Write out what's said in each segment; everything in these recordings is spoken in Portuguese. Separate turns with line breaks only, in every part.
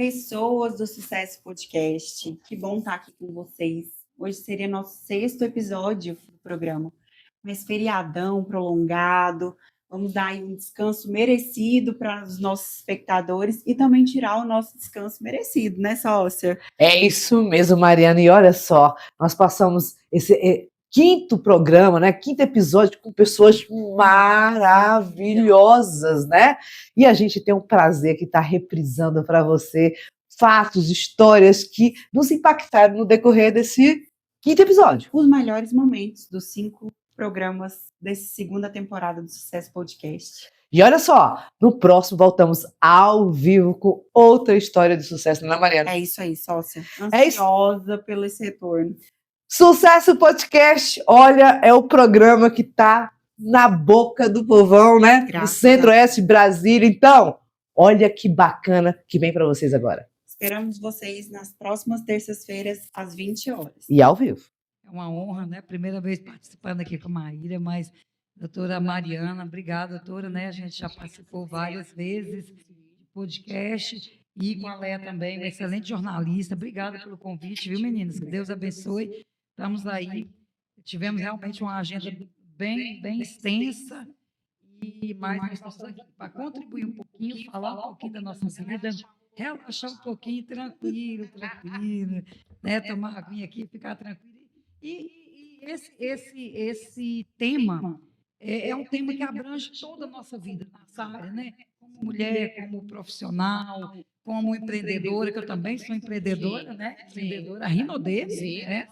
Pessoas do Sucesso Podcast, que bom estar aqui com vocês. Hoje seria nosso 6º episódio do programa, mas feriadão prolongado. Vamos dar aí um descanso merecido para os nossos espectadores e também tirar o nosso descanso merecido, né, sócia?
É isso mesmo, Mariana. E olha só, nós passamos esse quinto programa, né? Quinto episódio com pessoas maravilhosas, né? E a gente tem um prazer que está reprisando para você fatos, histórias que nos impactaram no decorrer desse quinto episódio.
Os melhores momentos dos 5 programas dessa segunda temporada do Sucesso Podcast.
E olha só, no próximo voltamos ao vivo com outra história de sucesso, não é, Mariana?
É isso aí, sócia. Ansiosa pelo esse retorno.
Sucesso Podcast, olha, é o programa que está na boca do povão, né? No Centro-Oeste, Brasília. Então, olha que bacana que vem para vocês agora.
Esperamos vocês nas próximas terças-feiras, às 20 horas.
E ao vivo.
É uma honra, né? Primeira vez participando aqui com a Maíra, mas doutora Mariana, obrigada, doutora, né? A gente já participou várias vezes de podcast e com a Léa também, uma excelente jornalista. Obrigada pelo convite, viu, meninas? Que Deus abençoe. Estamos aí. Tivemos realmente uma agenda bem extensa, mas nós estamos aqui para contribuir um pouquinho, falar um pouquinho da nossa vida, relaxar um pouquinho, tranquilo, né? Tomar aguinha aqui, ficar tranquilo. E esse tema é um tema que abrange toda a nossa vida, nossa área, né? Como mulher, como profissional, como empreendedora, que eu também sou empreendedora, né? Empreendedora Rinodê, né?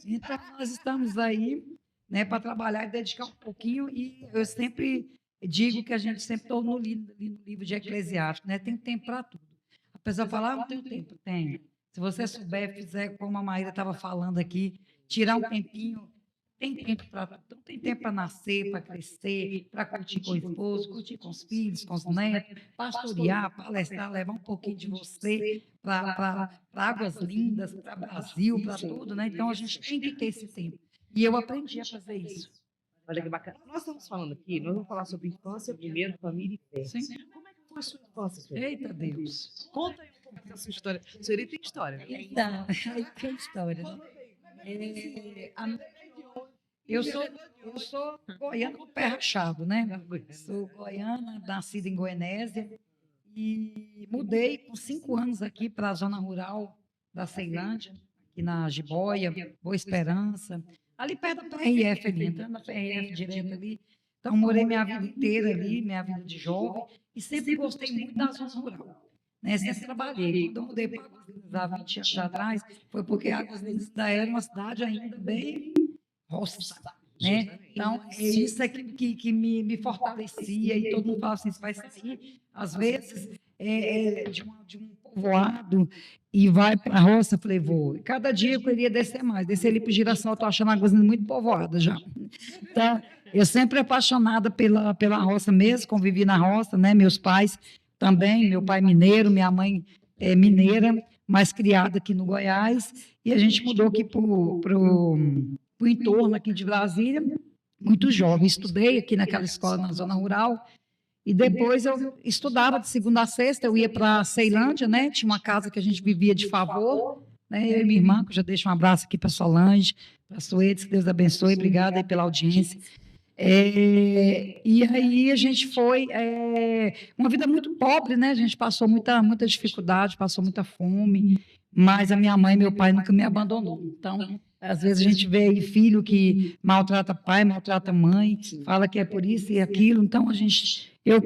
Então, nós estamos aí, né, para trabalhar e dedicar um pouquinho, e eu sempre digo que a gente sempre está no livro de Eclesiastes, né? Tem tempo para tudo. Apesar de falar, não tenho tempo, tenho. Se você souber, fizer como a Maíra estava falando aqui, tirar um tempinho, tem tempo para tudo. Então, tem tempo para nascer, para crescer, para curtir com o esposo, curtir com os filhos, com os netos, pastorear, palestrar, levar um pouquinho de você para águas lindas, para Brasil, para tudo, né? Então, a gente tem que ter esse tempo. E eu aprendi a fazer isso.
Olha que bacana. Nós estamos falando aqui, nós vamos falar sobre infância primeiro, família e fé.
Sim.
Como é que foi a sua infância, senhora?
Eita Deus!
Conta aí um pouco da sua história. A senhora tem história.
Eita, aí tem história, né? Eu sou goiana com pé rachado, né? Sou goiana, nascida em Goianésia, e mudei com 5 anos aqui para a zona rural da Ceilândia, aqui na Jiboia, Boa Esperança, ali perto da PRF, ali, entrando na PRF direto ali. Então, morei minha vida inteira ali, minha vida de jovem, e sempre gostei muito da zona rural. Né? Sempre trabalhei. Quando eu mudei para Águas Lindas há 20 anos atrás, foi porque Águas Lindas ainda era uma cidade ainda bem roça. Né? Então, é isso que me fortalecia, e todo mundo fala assim, você vai sair, às vezes, de um povoado e vai para a roça. Eu falei, vou. Cada dia eu queria descer mais. Descer ali para o Girassol, estou achando Águas Lindas muito povoada já. Então, eu sempre apaixonada pela roça mesmo, convivi na roça, né? Meus pais também, meu pai mineiro, minha mãe é mineira, mas criada aqui no Goiás, e a gente mudou aqui para o entorno aqui de Brasília, muito jovem. Estudei aqui naquela escola na zona rural, e depois eu estudava de segunda a sexta, eu ia para Ceilândia, né? Tinha uma casa que a gente vivia de favor, né? Eu e minha irmã, que eu já deixo um abraço aqui para Solange, para Suedes, que Deus abençoe, obrigada aí pela audiência. E aí a gente foi uma vida muito pobre, né? A gente passou muita dificuldade, passou muita fome, mas a minha mãe e meu pai nunca me abandonou. Então, às vezes a gente vê aí filho que maltrata pai, maltrata mãe, fala que é por isso e aquilo. Então, eu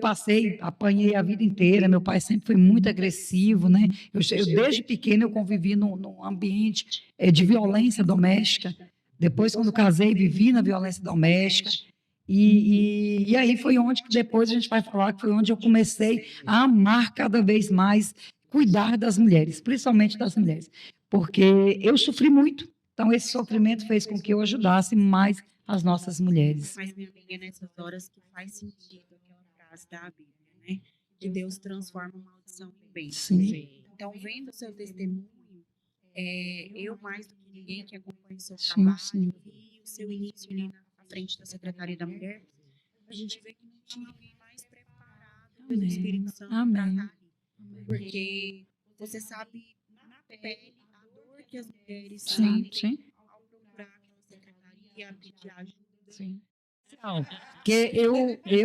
apanhei a vida inteira. Meu pai sempre foi muito agressivo, né? Eu desde pequeno eu convivi num ambiente de violência doméstica. Depois, quando casei, vivi na violência doméstica. E aí foi onde que depois a gente vai falar que foi onde eu comecei a amar cada vez mais, cuidar das mulheres, principalmente das mulheres, porque eu sofri muito. Então, esse sofrimento fez com que eu ajudasse mais as nossas mulheres.
Mas, minha amiga, é nessas horas que faz sentido aquela frase da Bíblia, né? Que Deus transforma uma maldição em bênção.
Sim.
Então, vendo o seu testemunho, eu mais do que ninguém que acompanha o seu
Sim,
trabalho,
sim.
e o seu início ali na frente da Secretaria da Mulher, a gente vê que não tinha alguém mais preparado pelo
Amém.
Espírito Santo
Amém.
para estar ali. Porque você sabe na pele a dor que as mulheres
Sim,
sentem
sim,
ao procurar aquela secretaria, pedir ajuda.
sim. Não, porque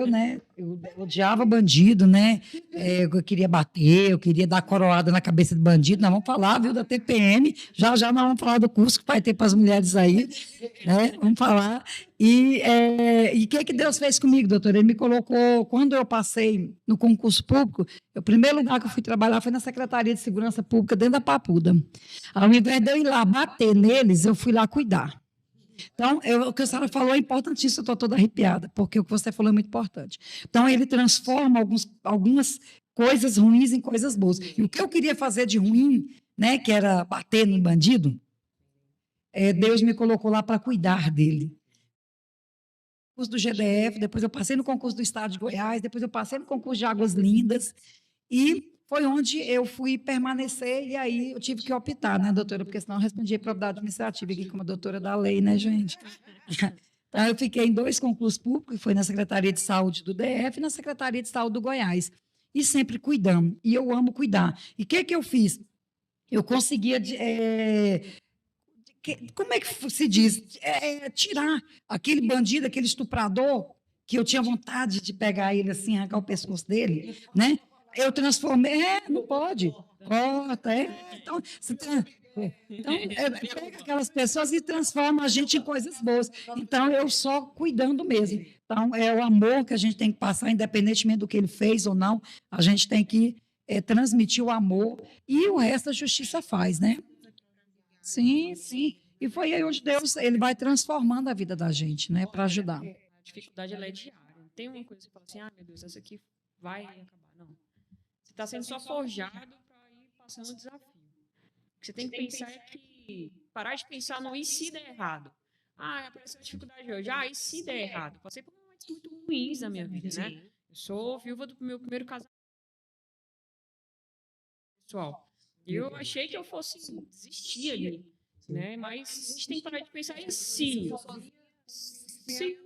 né, eu odiava bandido, né? Eu queria bater, eu queria dar coroada na cabeça de bandido. Nós vamos falar, viu, da TPM. Já já nós vamos falar do curso que vai ter para as mulheres aí, né? Vamos falar. E o que Deus fez comigo, doutora? Ele me colocou, quando eu passei no concurso público, o primeiro lugar que eu fui trabalhar foi na Secretaria de Segurança Pública, dentro da Papuda. Ao invés de eu ir lá bater neles, eu fui lá cuidar. Então, o que a senhora falou é importantíssimo, eu estou toda arrepiada, porque o que você falou é muito importante. Então, ele transforma algumas coisas ruins em coisas boas. E o que eu queria fazer de ruim, né, que era bater no bandido, Deus me colocou lá para cuidar dele. Concurso do GDF, depois eu passei no concurso do Estado de Goiás, depois eu passei no concurso de Águas Lindas, e foi onde eu fui permanecer, e aí eu tive que optar, né, doutora, porque senão eu respondia propriedade administrativa aqui como doutora da lei, né, gente? Então, eu fiquei em 2 concursos públicos, foi na Secretaria de Saúde do DF e na Secretaria de Saúde do Goiás, e sempre cuidando, e eu amo cuidar. E o que eu fiz? Eu conseguia como é que se diz? Tirar aquele bandido, aquele estuprador, que eu tinha vontade de pegar ele assim, arrancar o pescoço dele, né? Eu transformei. Não pode. Corta, Então, pega aquelas pessoas e transforma a gente em coisas boas. Então, eu só cuidando mesmo. Então, é o amor que a gente tem que passar, independentemente do que ele fez ou não, a gente tem que transmitir o amor e o resto a justiça faz, né? Sim, sim. E foi aí onde Deus ele vai transformando a vida da gente, né, para ajudar.
A dificuldade ela é diária. Não tem uma coisa que você fala assim, ah, meu Deus, essa aqui vai acabar. Não. Você está sendo só forjado para ir passando o desafio. O que você tem que pensar é que parar de pensar no e se der errado. Ah, apareceu uma dificuldade hoje. Ah, e se der errado? Passei por momentos muito ruins na minha vida, né? Eu sou viúva do meu primeiro casamento. Pessoal, eu achei que eu fosse desistir ali, né? Mas a gente tem que parar de pensar e se?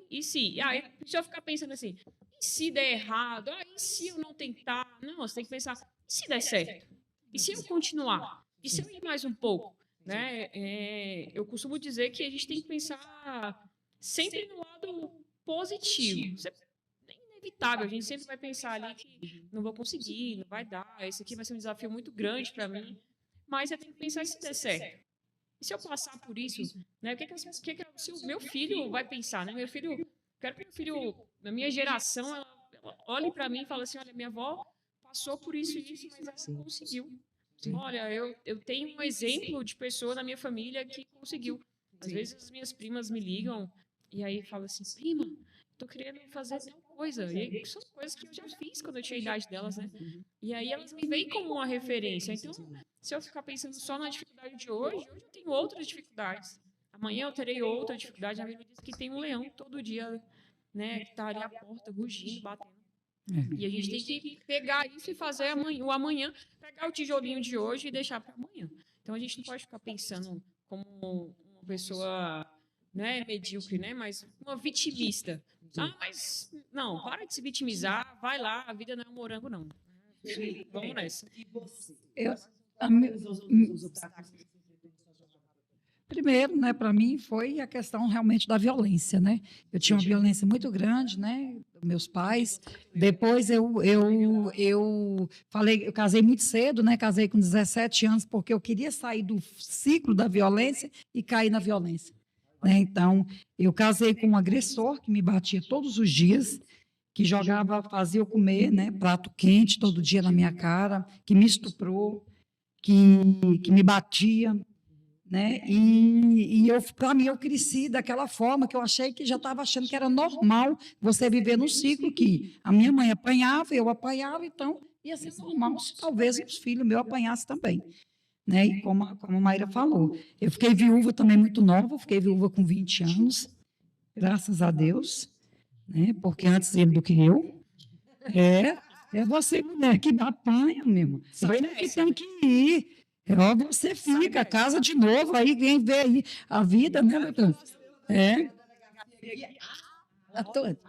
E se? E aí, deixa eu ficar pensando assim, e se der errado? Ah, e se eu não tentar? Não, você tem que pensar, e se der certo? E se eu continuar? E se eu ir mais um pouco? Né? Eu costumo dizer que a gente tem que pensar sempre no lado positivo. É inevitável, a gente sempre vai pensar ali que não vou conseguir, não vai dar, esse aqui vai ser um desafio muito grande para mim, mas você tem que pensar e se der certo. E se eu passar por isso, né, se o meu filho vai pensar, né? Meu filho, quero que meu filho, na minha geração, ela olhe para mim e fale assim, olha, minha avó passou por isso e isso, mas ela conseguiu. Olha, eu tenho um exemplo de pessoa na minha família que conseguiu. Às vezes as minhas primas me ligam e aí falam assim, prima, tô querendo fazer tal coisa. E aí, são coisas que eu já fiz quando eu tinha a idade delas, né? E aí elas me veem como uma referência. Então, se eu ficar pensando só na dificuldade de hoje eu tenho outras dificuldades. Amanhã eu terei outra dificuldade. A Bíblia diz que tem um leão todo dia, né, que está ali à porta, rugindo, batendo. E a gente tem que pegar isso e fazer o amanhã, pegar o tijolinho de hoje e deixar para amanhã. Então a gente não pode ficar pensando como uma pessoa, né, medíocre, né, mas uma vitimista. Ah, mas não, para de se vitimizar, vai lá, a vida não é um morango, não. Vamos nessa.
Eu, primeiro, né, para mim foi a questão realmente da violência, né? Eu tinha uma violência muito grande, né, dos meus pais. Depois eu falei, eu casei muito cedo, né? Casei com 17 anos porque eu queria sair do ciclo da violência e cair na violência, né? Então, eu casei com um agressor que me batia todos os dias, que fazia eu comer, né, prato quente todo dia na minha cara, que me estuprou, que me batia, né? Para mim, eu cresci daquela forma que eu achei que já estava achando que era normal você viver num ciclo que a minha mãe apanhava, eu apanhava, então ia ser normal se talvez os filhos meus apanhassem também, né? E como a Maíra falou, eu fiquei viúva também muito nova, fiquei viúva com 20 anos, graças a Deus, né? Porque antes ele do que eu. É você, mulher, que apanha, meu irmão. Você que tem que ir. Ó, você fica, casa de novo, aí vem ver aí a vida, né, doutor? Atuante.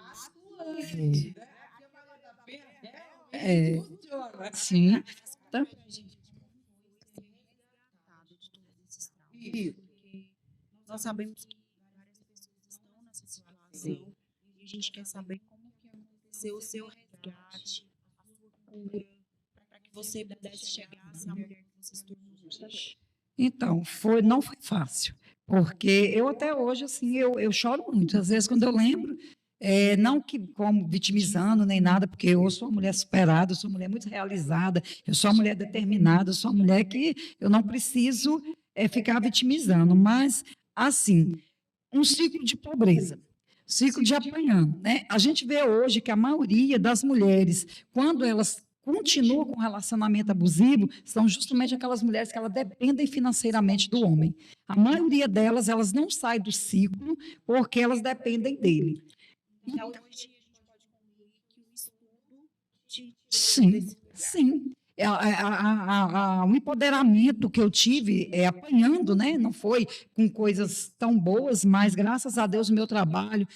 Sim. Tá?
Nós sabemos que várias pessoas estão nessa situação e a gente quer saber como que aconteceu o seu resgate, a sua cura, para que você pudesse chegar a ser a mulher que você se tornou hoje.
Então, não foi fácil, porque eu até hoje, assim, eu choro muito. Às vezes, quando eu lembro, não que como vitimizando nem nada, porque eu sou uma mulher superada, eu sou uma mulher muito realizada, eu sou uma mulher determinada, eu sou uma mulher que eu não preciso ficar vitimizando, mas, assim, um ciclo de pobreza, ciclo de apanhando, né? A gente vê hoje que a maioria das mulheres, quando elas continuam com relacionamento abusivo, são justamente aquelas mulheres que elas dependem financeiramente do homem. A maioria delas, elas não saem do ciclo porque elas dependem dele.
Então, hoje a gente pode concluir que o estudo te
Sim,
desse lugar.
sim. O empoderamento que eu tive apanhando, né? Não foi com coisas tão boas, mas graças a Deus o meu trabalho,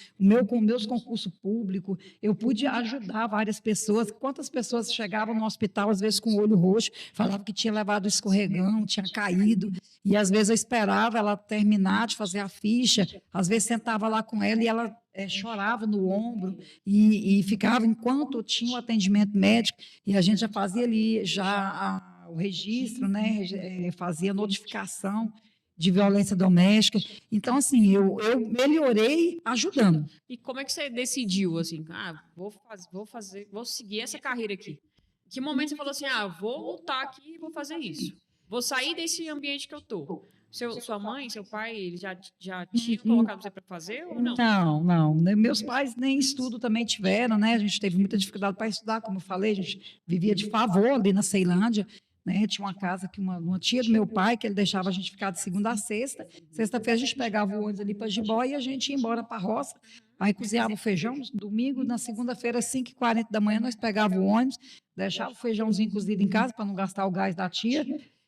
com meus concursos públicos, eu pude ajudar várias pessoas. Quantas pessoas chegavam no hospital, às vezes com o olho roxo, falavam que tinha levado escorregão, tinha caído, e às vezes eu esperava ela terminar de fazer a ficha, às vezes sentava lá com ela e ela chorava no ombro e ficava enquanto tinha o atendimento médico, e a gente já fazia ali o registro, né? Fazia notificação de violência doméstica. Então, assim, eu melhorei ajudando.
E como é que você decidiu, assim, vou seguir essa carreira aqui? Em que momento você falou assim, vou lutar aqui e vou fazer isso? Vou sair desse ambiente que eu tô. Sua mãe, seu pai, eles já tinham colocado você para fazer ou não?
Não. Meus pais nem estudo também tiveram, né? A gente teve muita dificuldade para estudar, como eu falei, a gente vivia de favor ali na Ceilândia, né? Tinha uma casa que uma tia do meu pai, que ele deixava a gente ficar de segunda a sexta. Sexta-feira a gente pegava o ônibus ali para Jiboia e a gente ia embora para a roça. Aí cozinhava o feijão, domingo, na segunda-feira, às 5h40 da manhã, nós pegava o ônibus, deixava o feijãozinho cozido em casa para não gastar o gás da tia.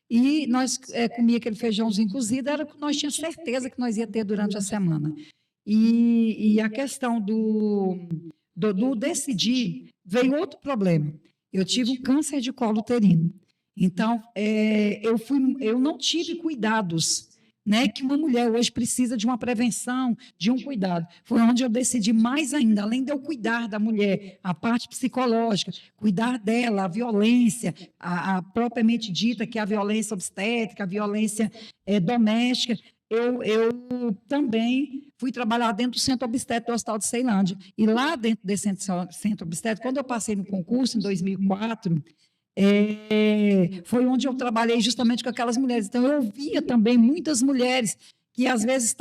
E nós comia aquele feijãozinho cozido, era o que nós tínhamos certeza que nós ia ter durante a semana. E a questão do decidir, veio outro problema. Eu tive um câncer de colo uterino. Então, eu não tive cuidados, né, que uma mulher hoje precisa de uma prevenção, de um cuidado. Foi onde eu decidi mais ainda, além de eu cuidar da mulher, a parte psicológica, cuidar dela, a violência, a propriamente dita, que é a violência obstétrica, a violência doméstica. Eu também fui trabalhar dentro do Centro Obstétrico do Hospital de Ceilândia. E lá dentro desse Centro Obstétrico, quando eu passei no concurso, em 2004, foi onde eu trabalhei justamente com aquelas mulheres. Então, eu via também muitas mulheres que às vezes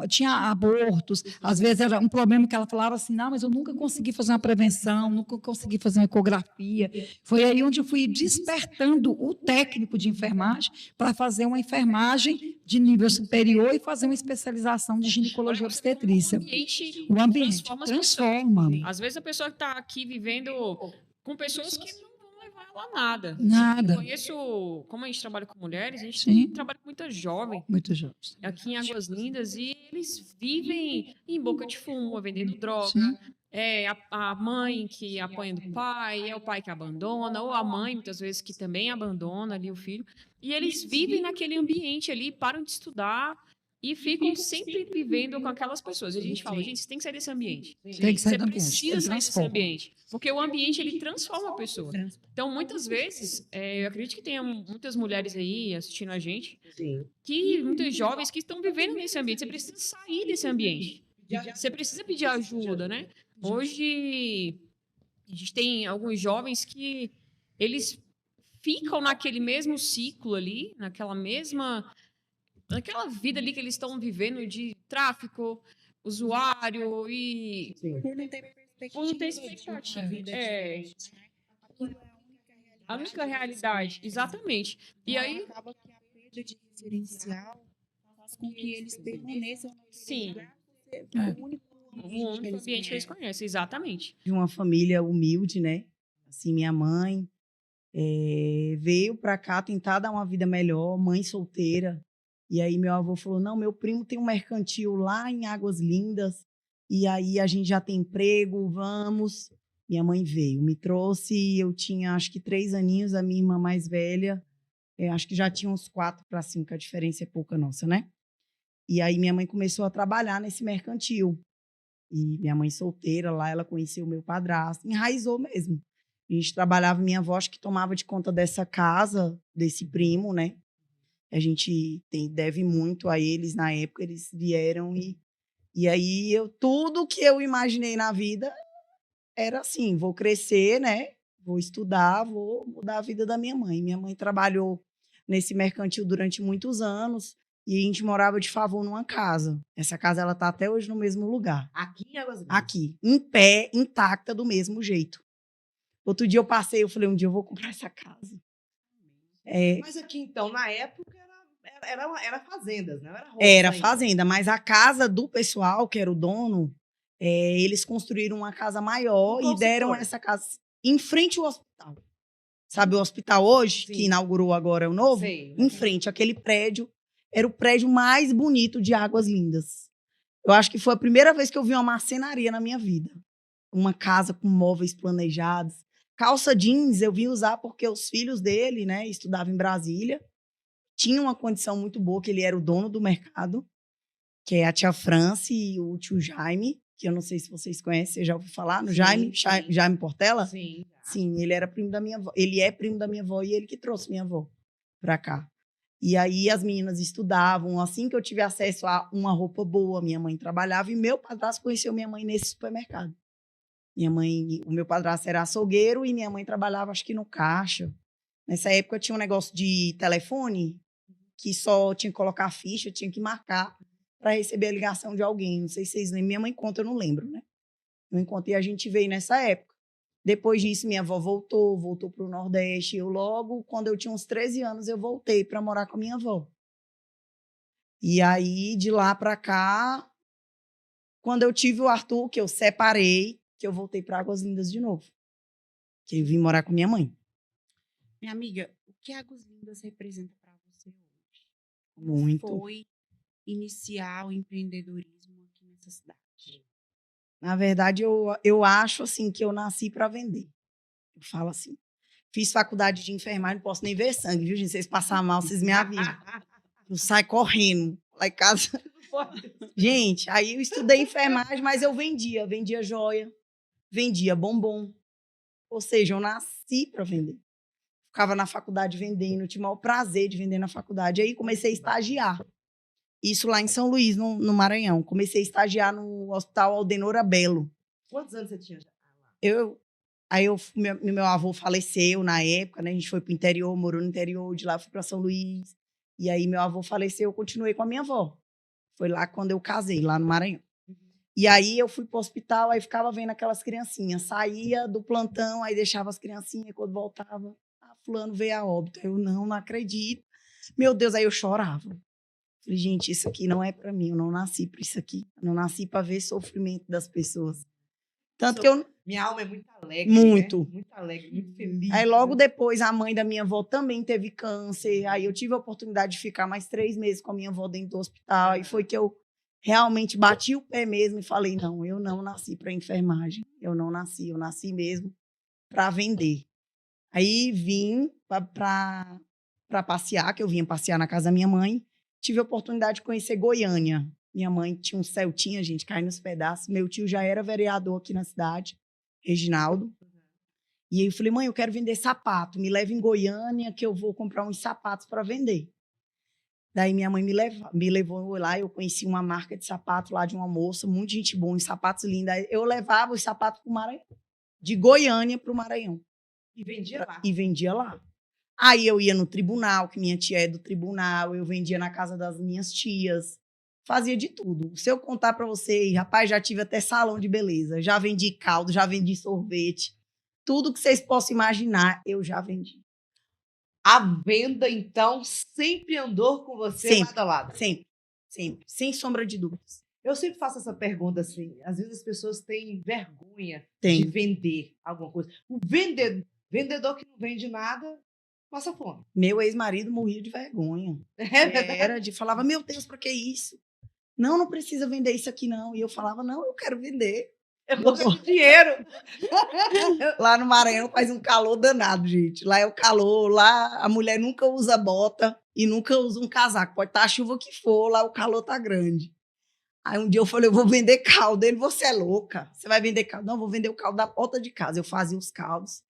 tinha abortos, às vezes era um problema que ela falava assim, não, mas eu nunca consegui fazer uma prevenção, nunca consegui fazer uma ecografia. Foi aí onde eu fui despertando o técnico de enfermagem para fazer uma enfermagem de nível superior e fazer uma especialização de ginecologia e obstetrícia. O ambiente transforma.
Às vezes a pessoa está aqui vivendo com pessoas que não vão levar ela a nada.
Nada.
Eu conheço, como a gente trabalha com mulheres, a gente
Sim.
trabalha com muita jovem.
Muito jovens.
Aqui em Águas Lindas, e eles vivem em boca de fumo, vendendo droga.
Sim.
A mãe que apanha do pai, é o pai que abandona, ou a mãe, muitas vezes, que também abandona ali o filho. E eles vivem naquele ambiente ali, param de estudar e ficam sempre vivendo com aquelas pessoas. E a gente fala, gente, você tem que sair desse ambiente.
Tem que sair
Você
do ambiente.
precisa sair desse
Transforma.
ambiente. Porque o ambiente, ele transforma a pessoa. Então, muitas vezes, eu acredito que tenha muitas mulheres aí assistindo a gente, muitos jovens que estão vivendo nesse ambiente. Você precisa sair desse ambiente. Você precisa pedir ajuda, né? Hoje, a gente tem alguns jovens que eles ficam naquele mesmo ciclo ali, naquela vida ali que eles estão vivendo de tráfico, usuário e...
Por não ter perspectiva.
Por não ter expectativa. A única realidade, exatamente. E aí...
Acaba que a perda de referencial faz com que eles permaneçam
Sim.
o único
O único ambiente que eles conhecem, exatamente.
De uma família humilde, né? Assim, minha mãe veio para cá tentar dar uma vida melhor, mãe solteira. E aí meu avô falou, não, meu primo tem um mercantil lá em Águas Lindas, e aí a gente já tem emprego, vamos. Minha mãe veio, me trouxe, eu tinha acho que 3 aninhos, a minha irmã mais velha, acho que já tinha uns 4 para 5, a diferença é pouca nossa, né? E aí minha mãe começou a trabalhar nesse mercantil. E minha mãe solteira lá, ela conheceu o meu padrasto, enraizou mesmo. A gente trabalhava, minha avó acho que tomava de conta dessa casa, desse primo, né? A gente deve muito a eles na época, eles vieram e aí tudo que eu imaginei na vida era assim, vou crescer, né? Vou estudar, vou mudar a vida da minha mãe. Minha mãe trabalhou nesse mercantil durante muitos anos e a gente morava de favor numa casa. Essa casa ela tá até hoje no mesmo lugar.
Aqui em Águas Lindas?
Aqui, em pé, intacta do mesmo jeito. Outro dia eu passei, eu falei, um dia eu vou comprar essa casa.
Mas aqui, então, na época, era fazendas, não era roça
Era
ainda.
fazenda, mas a casa do pessoal, que era o dono, eles construíram uma casa maior
Em qual
e deram
setor?
essa casa em frente ao hospital. Sabe o hospital hoje,
Sim.
que inaugurou agora o novo?
Sei.
Em frente, aquele prédio era o prédio mais bonito de Águas Lindas. Eu acho que foi a primeira vez que eu vi uma marcenaria na minha vida. Uma casa com móveis planejados. Calça jeans eu vim usar porque os filhos dele, né, estudavam em Brasília. Tinha uma condição muito boa, que ele era o dono do mercado, que é a tia France e o tio Jaime, que eu não sei se vocês conhecem, você já ouviu falar no
Sim,
Jaime?
sim.
Jaime Portela?
Sim.
Sim, ele era primo da minha avó. Ele é primo da minha avó e ele que trouxe minha avó pra cá. E aí as meninas estudavam. Assim que eu tive acesso a uma roupa boa, minha mãe trabalhava e meu padrasto conheceu minha mãe nesse supermercado. O meu padrasto era açougueiro e minha mãe trabalhava, acho que no caixa. Nessa época tinha um negócio de telefone que só tinha que colocar a ficha, tinha que marcar para receber a ligação de alguém. Não sei se vocês lembram. Minha mãe conta, eu não lembro, né? Eu encontrei, a gente veio nessa época. Depois disso, minha avó voltou para o Nordeste. Eu logo, quando eu tinha uns 13 anos, eu voltei para morar com a minha avó. E aí, de lá para cá, quando eu tive o Arthur, que eu separei, que eu voltei para Águas Lindas de novo. Que eu vim morar com minha mãe.
Minha amiga, o que Águas Lindas representa para você hoje?
Muito.
Como foi iniciar o empreendedorismo aqui nessa cidade?
Na verdade, eu acho assim que eu nasci para vender. Eu falo assim. Fiz faculdade de enfermagem, não posso nem ver sangue, viu, gente? Vocês passarem mal, vocês me avisam. Eu saio correndo lá em casa. Gente, aí eu estudei enfermagem, mas eu vendia joia, vendia bombom. Ou seja, eu nasci para vender. Ficava na faculdade vendendo, eu tinha o maior prazer de vender na faculdade. Aí comecei a estagiar. Isso lá em São Luís, no Maranhão. Comecei a estagiar no Hospital Aldenora Belo.
Quantos anos você tinha já?
Meu avô faleceu na época, né? A gente foi para o interior, morou no interior, de lá fui para São Luís. E aí meu avô faleceu, eu continuei com a minha avó. Foi lá quando eu casei, lá no Maranhão. E aí eu fui para o hospital, aí ficava vendo aquelas criancinhas. Saía do plantão, aí deixava as criancinhas, e quando voltava, fulano veio a óbito. Eu não acredito. Meu Deus, aí eu chorava. Falei, gente, isso aqui não é para mim, eu não nasci para isso aqui. Eu não nasci para ver sofrimento das pessoas. Tanto que eu...
Minha alma é muito alegre.
Muito.
Né? Muito alegre, muito feliz.
Aí logo depois a mãe da minha avó também teve câncer. Aí eu tive a oportunidade de ficar mais 3 meses com a minha avó dentro do hospital. Aí foi que eu realmente bati o pé mesmo e falei, não, eu não nasci para enfermagem. Eu nasci mesmo para vender. Aí vim para passear, que eu vinha passear na casa da minha mãe. Tive a oportunidade de conhecer Goiânia. Minha mãe tinha um Celtinha, gente, cai nos pedaços. Meu tio já era vereador aqui na cidade, Reginaldo. E aí eu falei, mãe, eu quero vender sapato. Me leva em Goiânia que eu vou comprar uns sapatos para vender. Daí minha mãe me levou lá, eu conheci uma marca de sapato lá de uma moça, muito gente boa, uns sapatos lindos. Aí eu levava os sapatos para o Maranhão, de Goiânia para o Maranhão.
E vendia lá.
E vendia lá. Aí eu ia no tribunal, que minha tia é do tribunal, eu vendia na casa das minhas tias. Fazia de tudo. Se eu contar para vocês, rapaz, já tive até salão de beleza, já vendi caldo, já vendi sorvete. Tudo que vocês possam imaginar, eu já vendi.
A venda, então, sempre andou com você
Sempre.
lado a lado?
Sempre, sempre. Sem sombra de dúvidas.
Eu sempre faço essa pergunta assim. Às vezes as pessoas têm vergonha
Tem.
de vender alguma coisa. O vendedor que não vende nada, passa fome.
Meu ex-marido morria de vergonha. Era de falava, meu Deus, para que isso? Não precisa vender isso aqui, não. E eu falava, não, eu quero vender.
Eu gosto de dinheiro.
Lá no Maranhão faz um calor danado, gente. Lá é o calor, lá a mulher nunca usa bota e nunca usa um casaco. Pode estar a chuva que for, lá o calor tá grande. Aí um dia eu falei, eu vou vender caldo. Ele, você é louca? Você vai vender caldo? Não, eu vou vender o caldo da porta de casa. Eu fazia os caldos.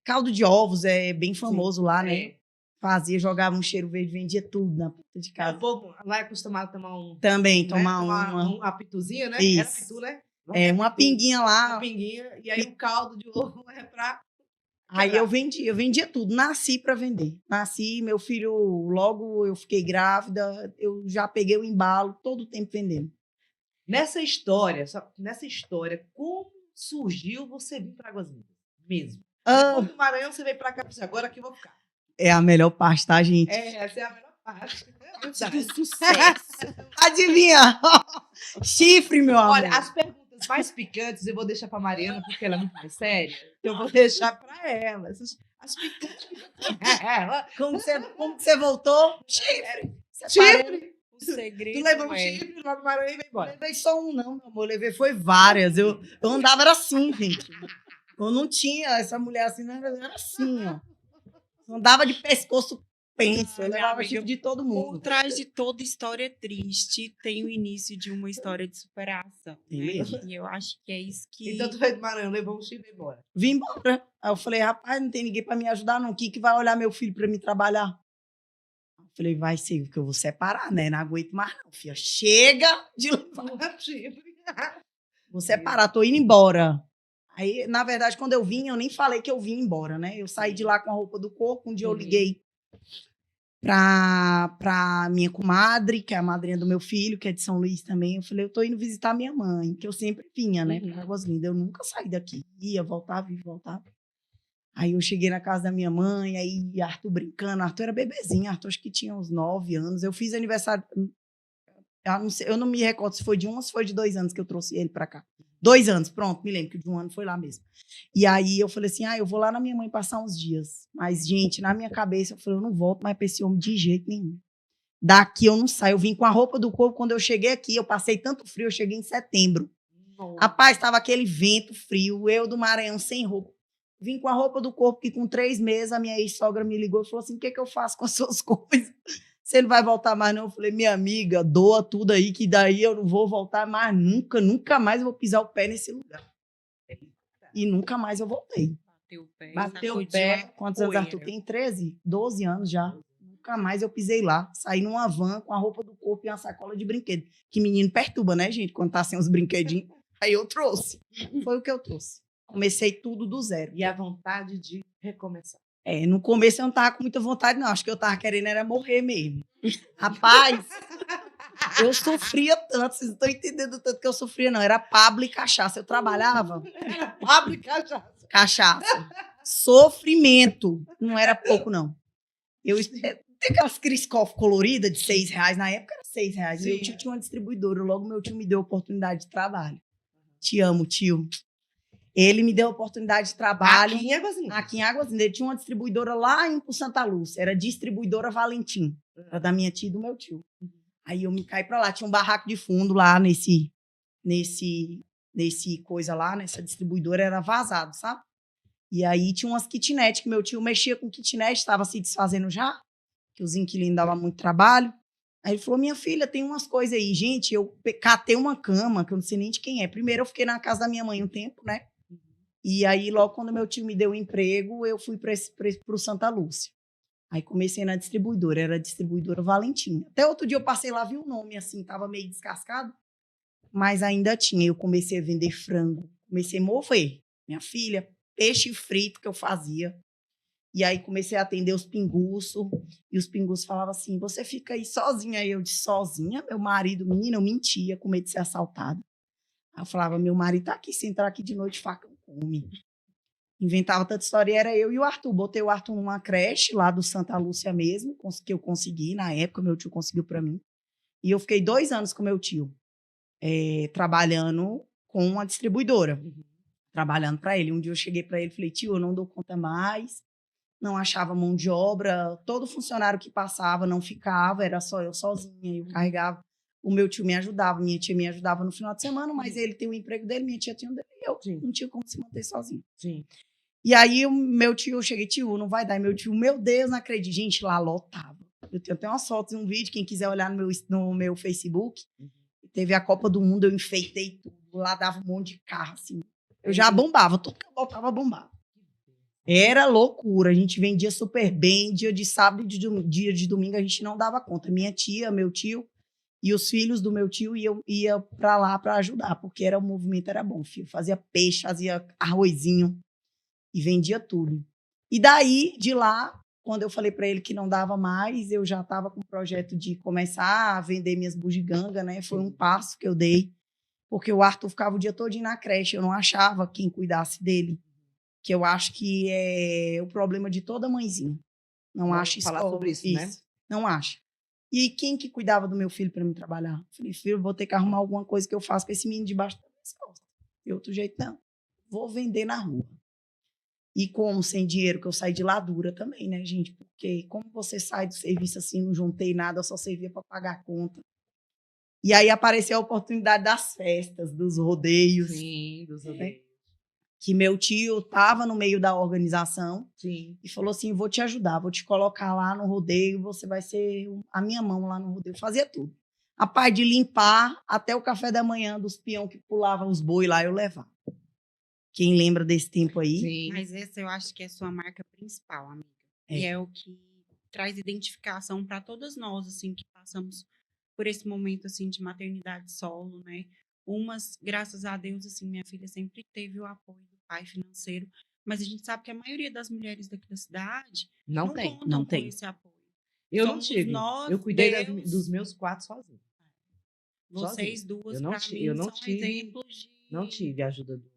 Caldo de ovos é bem famoso lá, né? Fazia, jogava um cheiro verde, vendia tudo na porta de
O
casa.
povo lá é acostumado a tomar um...
Também,
né?
tomar uma.
Uma pituzinha, né?
Isso.
Era pitu, né?
Uma pinguinha lá.
Uma pinguinha. E aí o caldo de ovo é pra...
Aí eu vendia tudo, nasci para vender. Nasci, meu filho, logo eu fiquei grávida, eu já peguei o embalo, todo o tempo vendendo.
Nessa história, como surgiu você vir para Águas Lindas? Mesmo. Depois do Maranhão, você veio para cá e disse, agora aqui eu vou ficar.
É a melhor parte, tá, gente?
Essa é a melhor parte.
Do sucesso.
Adivinha? Chifre, meu amor.
Olha, as perguntas mais picantes eu vou deixar para Mariana, porque ela é muito mais séria. Então eu vou deixar para ela. As picantes.
Como que você voltou? Chifre.
Chifre.
O segredo
Tu levou um
é...
chifre lá no Maranhão e veio
Eu
embora.
levei só um, não, meu amor. Eu levei foi várias. Eu andava era assim, gente. Eu não tinha essa mulher assim, não, era assim, ó. Eu andava de pescoço penso. Eu
Minha
levava
amiga,
chifre de todo
Por
mundo.
trás de toda história triste, tem o início de uma história de superação.
Tem
Né?
mesmo.
E eu acho que é isso que...
Então tu veio do Maranhão, levou um chifre e veio embora.
Vim embora. Aí eu falei, rapaz, não tem ninguém pra me ajudar, não. Quem que vai olhar meu filho pra me trabalhar? Eu falei, vai ser o que eu vou separar, né? Não aguento mais, não, filha. Chega de levar.
Chifre.
Vou separar, tô indo embora. Aí, na verdade, quando eu vim, eu nem falei que eu vim embora, né? Eu saí de lá com a roupa do corpo. Um dia eu liguei pra minha comadre, que é a madrinha do meu filho, que é de São Luís também. Eu falei, eu tô indo visitar minha mãe, que eu sempre vinha, né? Pra Águas Lindas. Eu nunca saí daqui. Ia, voltava, ia, voltava. Aí eu cheguei na casa da minha mãe, aí Arthur brincando. Arthur era bebezinho, Arthur acho que tinha uns 9 anos. Eu fiz aniversário... Eu não me recordo se foi de 1 ou se foi de 2 anos que eu trouxe ele pra cá. 2 anos, pronto, me lembro que de 1 ano foi lá mesmo. E aí eu falei assim, eu vou lá na minha mãe passar uns dias. Mas, gente, na minha cabeça, eu falei, eu não volto mais pra esse homem de jeito nenhum. Daqui eu não saio. Eu vim com a roupa do corpo. Quando eu cheguei aqui, eu passei tanto frio, eu cheguei em setembro. Rapaz, tava aquele vento frio, eu do Maranhão sem roupa. Vim com a roupa do corpo, que com 3 meses a minha ex-sogra me ligou e falou assim, o que eu faço com as suas coisas? Você não vai voltar mais, não? Eu falei, minha amiga, doa tudo aí, que daí eu não vou voltar mais nunca. Nunca mais eu vou pisar o pé nesse lugar. E nunca mais eu voltei.
Bateu o pé.
Bateu o
sacudiu
pé.
a
Quantos anos
poeira.
Arthur tem? 13, 12 anos já. Nunca mais eu pisei lá. Saí numa van com a roupa do corpo e uma sacola de brinquedo. Que menino perturba, né, gente? Quando tá sem os brinquedinhos. Aí eu trouxe. Foi o que eu trouxe. Comecei tudo do zero.
E a vontade de recomeçar.
No começo eu não tava com muita vontade, não. Acho que eu tava querendo era morrer mesmo. Rapaz, eu sofria tanto. Vocês não estão entendendo o tanto que eu sofria, não. Era Pablo e cachaça. Eu trabalhava.
Pablo e cachaça.
Cachaça. Sofrimento. Não era pouco, não. Tem aquelas Criscoff coloridas de R$6. Na época era R$6. Meu tio tinha uma distribuidora. Logo meu tio me deu oportunidade de trabalho. Te amo, tio. Ele me deu oportunidade de trabalho.
Aqui em Águas Lindas.
Aqui em Águas Lindas. Ele tinha uma distribuidora lá em Santa Lúcia. Era distribuidora Valentim. Era da minha tia e do meu tio. Aí eu me caí pra lá. Tinha um barraco de fundo lá nesse coisa lá, nessa distribuidora. Era vazado, sabe? E aí tinha umas kitnet que meu tio mexia com kitnet. Estava se desfazendo já. Que os inquilinos davam muito trabalho. Aí ele falou, minha filha, tem umas coisas aí. Gente, eu catei uma cama, que eu não sei nem de quem é. Primeiro eu fiquei na casa da minha mãe um tempo, né? E aí, logo quando meu tio me deu o emprego, eu fui para o Santa Lúcia. Aí comecei na distribuidora, era a distribuidora Valentim. Até outro dia eu passei lá, vi o nome assim, tava meio descascado, mas ainda tinha. Eu comecei a vender frango, comecei a mover. Minha filha, peixe frito que eu fazia. E aí comecei a atender os pinguços, e os pinguços falavam assim, você fica aí sozinha? Aí eu disse, sozinha? Meu marido, menina, eu mentia com medo de ser assaltada. Aí eu falava, meu marido tá aqui, se entrar aqui de noite, faca come. Inventava tanta história, e era eu e o Arthur. Botei o Arthur numa creche lá do Santa Lúcia mesmo, que eu consegui, na época, meu tio conseguiu para mim. E eu fiquei 2 anos com meu tio, trabalhando com uma distribuidora, trabalhando para ele. Um dia eu cheguei para ele e falei, tio, eu não dou conta mais, não achava mão de obra, todo funcionário que passava não ficava, era só eu sozinha, eu carregava O meu tio me ajudava, minha tia me ajudava no final de semana, mas ele tem o emprego dele, minha tia tinha o dele, eu
Sim.
não tinha como se manter sozinho.
Sim.
E aí o meu tio, eu cheguei, tio, não vai dar. E meu tio, meu Deus, não acredito. Gente, lá lotava. Eu tenho até umas fotos, um vídeo, quem quiser olhar no meu Facebook. Teve a Copa do Mundo, eu enfeitei tudo. Lá dava um monte de carro, assim. Eu já bombava, tudo que eu botava bombava. Era loucura, a gente vendia super bem. Dia de sábado e dia de domingo a gente não dava conta. Minha tia, meu tio e os filhos do meu tio ia pra lá pra ajudar, porque o movimento era bom, filho. Fazia peixe, fazia arrozinho e vendia tudo. E daí, de lá, quando eu falei para ele que não dava mais, eu já estava com o projeto de começar a vender minhas bugigangas, né? Foi um passo que eu dei, porque o Arthur ficava o dia todo na creche, eu não achava quem cuidasse dele, que eu acho que é o problema de toda mãezinha. Não acha
falar
escola.
sobre isso, né?
Não acha. E quem que cuidava do meu filho para me trabalhar? Falei, filho, vou ter que arrumar alguma coisa que eu faça com esse menino debaixo das minhas costas. De outro jeito, não. Vou vender na rua. E como sem dinheiro, que eu saí de lá dura também, né, gente? Porque como você sai do serviço assim, não juntei nada, só servia para pagar a conta. E aí apareceu a oportunidade das festas, dos rodeios.
Sim, dos rodeios.
Que meu tio estava no meio da organização.
Sim.
E falou assim, vou te ajudar, vou te colocar lá no rodeio, você vai ser a minha mão lá no rodeio. Fazia tudo. A parte de limpar, até o café da manhã dos peão que pulavam os boi lá, eu levava. Quem lembra desse tempo aí?
Sim.
Mas essa eu acho que é a sua marca principal, amiga.
É.
E é o que traz identificação para todas nós, assim, que passamos por esse momento, assim, de maternidade solo, né? Umas, graças a Deus, assim, minha filha sempre teve o apoio do pai financeiro, mas a gente sabe que a maioria das mulheres daqui da cidade
Não
contam com
tem.
esse apoio.
Eu não
Somos
tive.
nós,
Eu cuidei
Deus,
dos meus 4 sozinho.
vocês
sozinho.
duas,
Eu não
para
ti-
mim,
eu não
são
tive-
exemplos de,
Não tive a ajuda do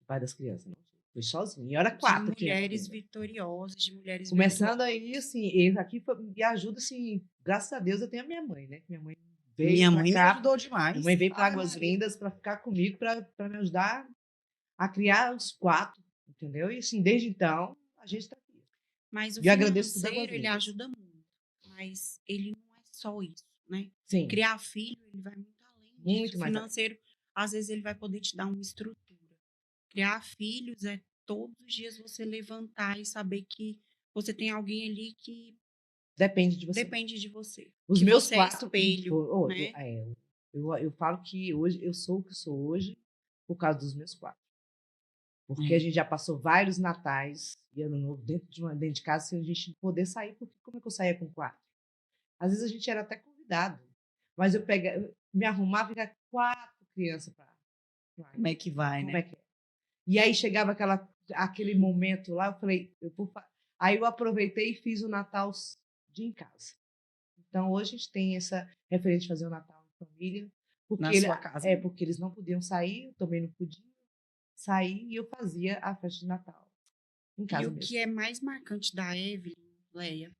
pai das crianças. Não. Fui sozinho. E era
de
4
mulheres
crianças.
vitoriosas, de mulheres
Começando
virtuosas.
aí, assim, eu aqui me ajuda, assim, graças a Deus eu tenho a minha mãe, né? Minha mãe veio
Minha
pra
mãe me
cá,
ajudou demais.
minha mãe veio para
Ave
Águas
Maria.
Lindas para ficar comigo, para me ajudar a criar os 4, entendeu? E assim, desde então, a gente está aqui.
Mas o
E eu agradeço tudo a
financeiro, ele
Lindas.
ajuda muito. Mas ele não é só isso, né?
Sim,
Criar filho, ele vai muito além disso.
Muito
O
mais além.
financeiro, às vezes, ele vai poder te dar uma estrutura. Criar filhos é todos os dias você levantar e saber que você tem alguém ali que
depende de você.
depende de você.
Os
que
meus
você é
4
espelho, né?
eu falo que hoje eu sou o que sou hoje por causa dos meus 4. Porque a gente já passou vários natais e ano novo dentro de casa sem a gente poder sair, porque como é que eu saía com 4? Às vezes a gente era até convidado, mas eu me arrumava e ficava 4 crianças para.
Como é que vai,
Como
né?
é que é? E aí chegava aquele momento lá, eu falei, aí eu aproveitei e fiz o Natal em casa. Então hoje a gente tem essa referência de fazer o Natal em família,
Na
porque
sua casa.
porque eles não podiam sair, eu também não podia sair e eu fazia a festa de Natal em
E
casa
o
mesmo.
que é mais marcante da Evelyn, Leia,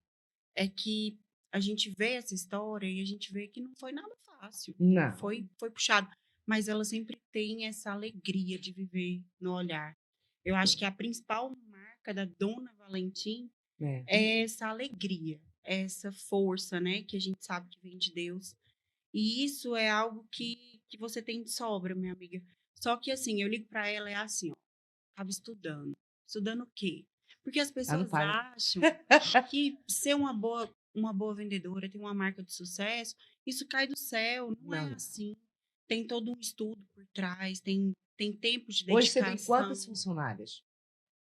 é que a gente vê essa história e a gente vê que não foi nada fácil.
Não.
Foi puxado. Mas ela sempre tem essa alegria de viver no olhar. Eu acho que a principal marca da Dona Valentim
É.
é essa alegria, essa força, né? Que a gente sabe que vem de Deus. E isso é algo que você tem de sobra, minha amiga. Só que assim, eu ligo para ela, é assim, ó. Tava estudando. Estudando o quê? Porque as
não
pessoas
para.
acham que ser uma boa vendedora, ter uma marca de sucesso, isso cai do céu. Não é
Não.
assim. Tem todo um estudo por trás, tem tempo de
Hoje você
dedicação.
tem quantas funcionárias?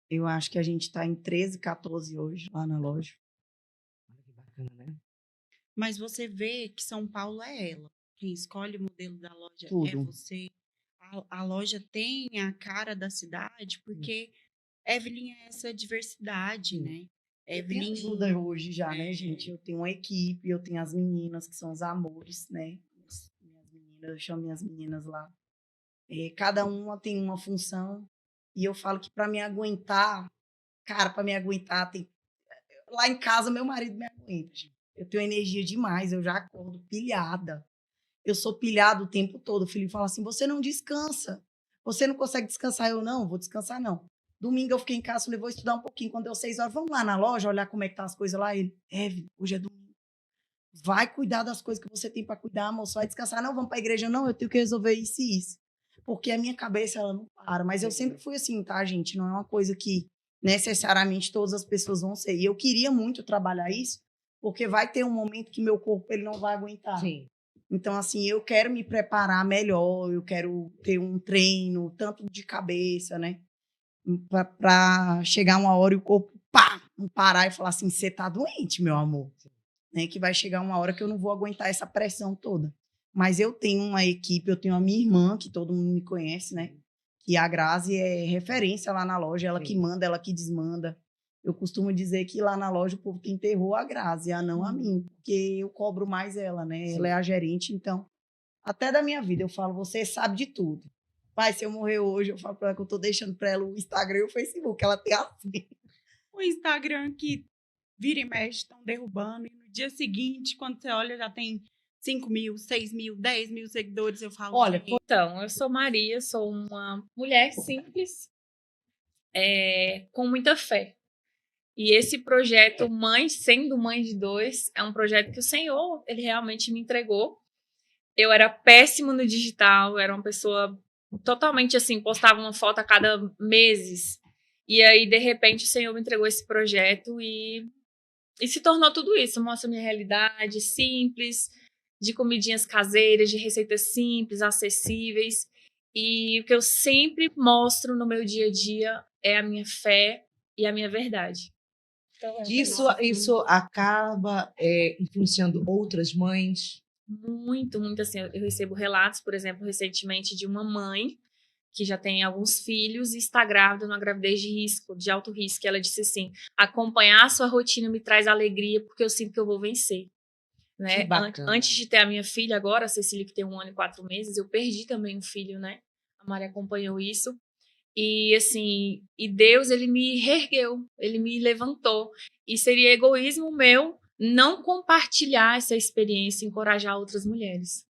Eu acho que a gente está em 13, 14 hoje, lá na loja.
Olha que bacana, né?
Mas você vê que São Paulo é ela. Quem escolhe o modelo da loja é
Tudo.
você. A loja tem a cara da cidade, porque Evelyn é essa diversidade,
Sim.
né?
Eu tenho
Evelyn
ajuda hoje já, né,
é,
gente? Eu tenho uma equipe, eu tenho as meninas, que são os amores, né? Minhas meninas, eu chamo minhas meninas lá. Cada uma tem uma função. E eu falo que para me aguentar, cara, para me aguentar, lá em casa meu marido me aguenta, gente. Eu tenho energia demais, eu já acordo pilhada. Eu sou pilhada o tempo todo. O filho fala assim: você não descansa. Você não consegue descansar. Eu não, vou descansar, não. Domingo eu fiquei em casa, falei, vou estudar um pouquinho. Quando deu 6 horas, vamos lá na loja olhar como é que tá as coisas lá. Ele, hoje é domingo. vai cuidar das coisas que você tem para cuidar, moço, vai descansar. Não, vamos para a igreja. Não, eu tenho que resolver isso e isso. Porque a minha cabeça, ela não para. Mas eu sempre fui assim, tá, gente? Não é uma coisa que necessariamente todas as pessoas vão ser. E eu queria muito trabalhar isso, porque vai ter um momento que meu corpo ele não vai aguentar.
Sim.
Então, assim, eu quero me preparar melhor, eu quero ter um treino, tanto de cabeça, né? Para chegar uma hora e o corpo, pá, não parar e falar assim, você tá doente, meu amor. Né? Que vai chegar uma hora que eu não vou aguentar essa pressão toda. Mas eu tenho uma equipe, eu tenho a minha irmã, que todo mundo me conhece, né? Que a Grazi é referência lá na loja, ela que manda, ela que desmanda. Eu costumo dizer que lá na loja o povo tem terror a Grazi, não a mim, porque eu cobro mais ela, né?
Sim.
Ela é a gerente, então, até da minha vida, eu falo, você sabe de tudo. Pai, se eu morrer hoje, eu falo pra ela que eu tô deixando pra ela o Instagram e o Facebook, ela tem assim.
O Instagram que vira e mexe, estão derrubando, e no dia seguinte, quando você olha, já tem 5 mil, 6 mil, 10 mil seguidores, eu falo...
Olha,
gente,
Então, eu sou Maria, sou uma mulher simples, com muita fé. E esse projeto, sendo mãe de 2, é um projeto que o Senhor, ele realmente me entregou. Eu era péssimo no digital, era uma pessoa totalmente assim, postava uma foto a cada meses. E aí, de repente, o Senhor me entregou esse projeto e se tornou tudo isso. Mostra a minha realidade simples, de comidinhas caseiras, de receitas simples, acessíveis. E o que eu sempre mostro no meu dia a dia é a minha fé e a minha verdade. Então,
isso acaba influenciando outras mães.
muito, muito assim. Eu recebo relatos, por exemplo, recentemente de uma mãe que já tem alguns filhos e está grávida numa gravidez de risco, de alto risco. E ela disse assim: acompanhar a sua rotina me traz alegria porque eu sinto que eu vou vencer. Né?
Que bacana.
Antes de ter a minha filha agora, a Cecília, que tem 1 ano e 4 meses, eu perdi também um filho, né? A Maria acompanhou isso. E assim, Deus, ele me reergueu, ele me levantou. E seria egoísmo meu não compartilhar essa experiência e encorajar outras mulheres.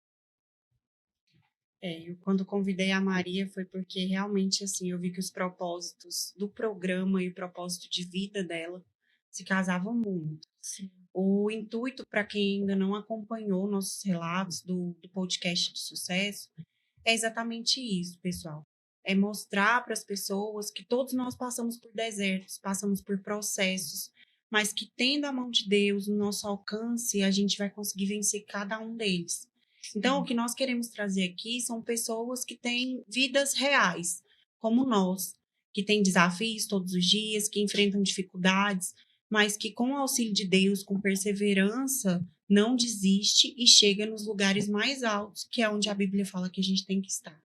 eu quando convidei a Maria foi porque realmente, assim, eu vi que os propósitos do programa e o propósito de vida dela se casavam muito.
Sim.
O intuito, para quem ainda não acompanhou nossos relatos do podcast de sucesso, é exatamente isso, pessoal. É mostrar para as pessoas que todos nós passamos por desertos, passamos por processos, mas que tendo a mão de Deus no nosso alcance, a gente vai conseguir vencer cada um deles. Então, o que nós queremos trazer aqui são pessoas que têm vidas reais, como nós, que têm desafios todos os dias, que enfrentam dificuldades, mas que com o auxílio de Deus, com perseverança, não desiste e chega nos lugares mais altos, que é onde a Bíblia fala que a gente tem que estar.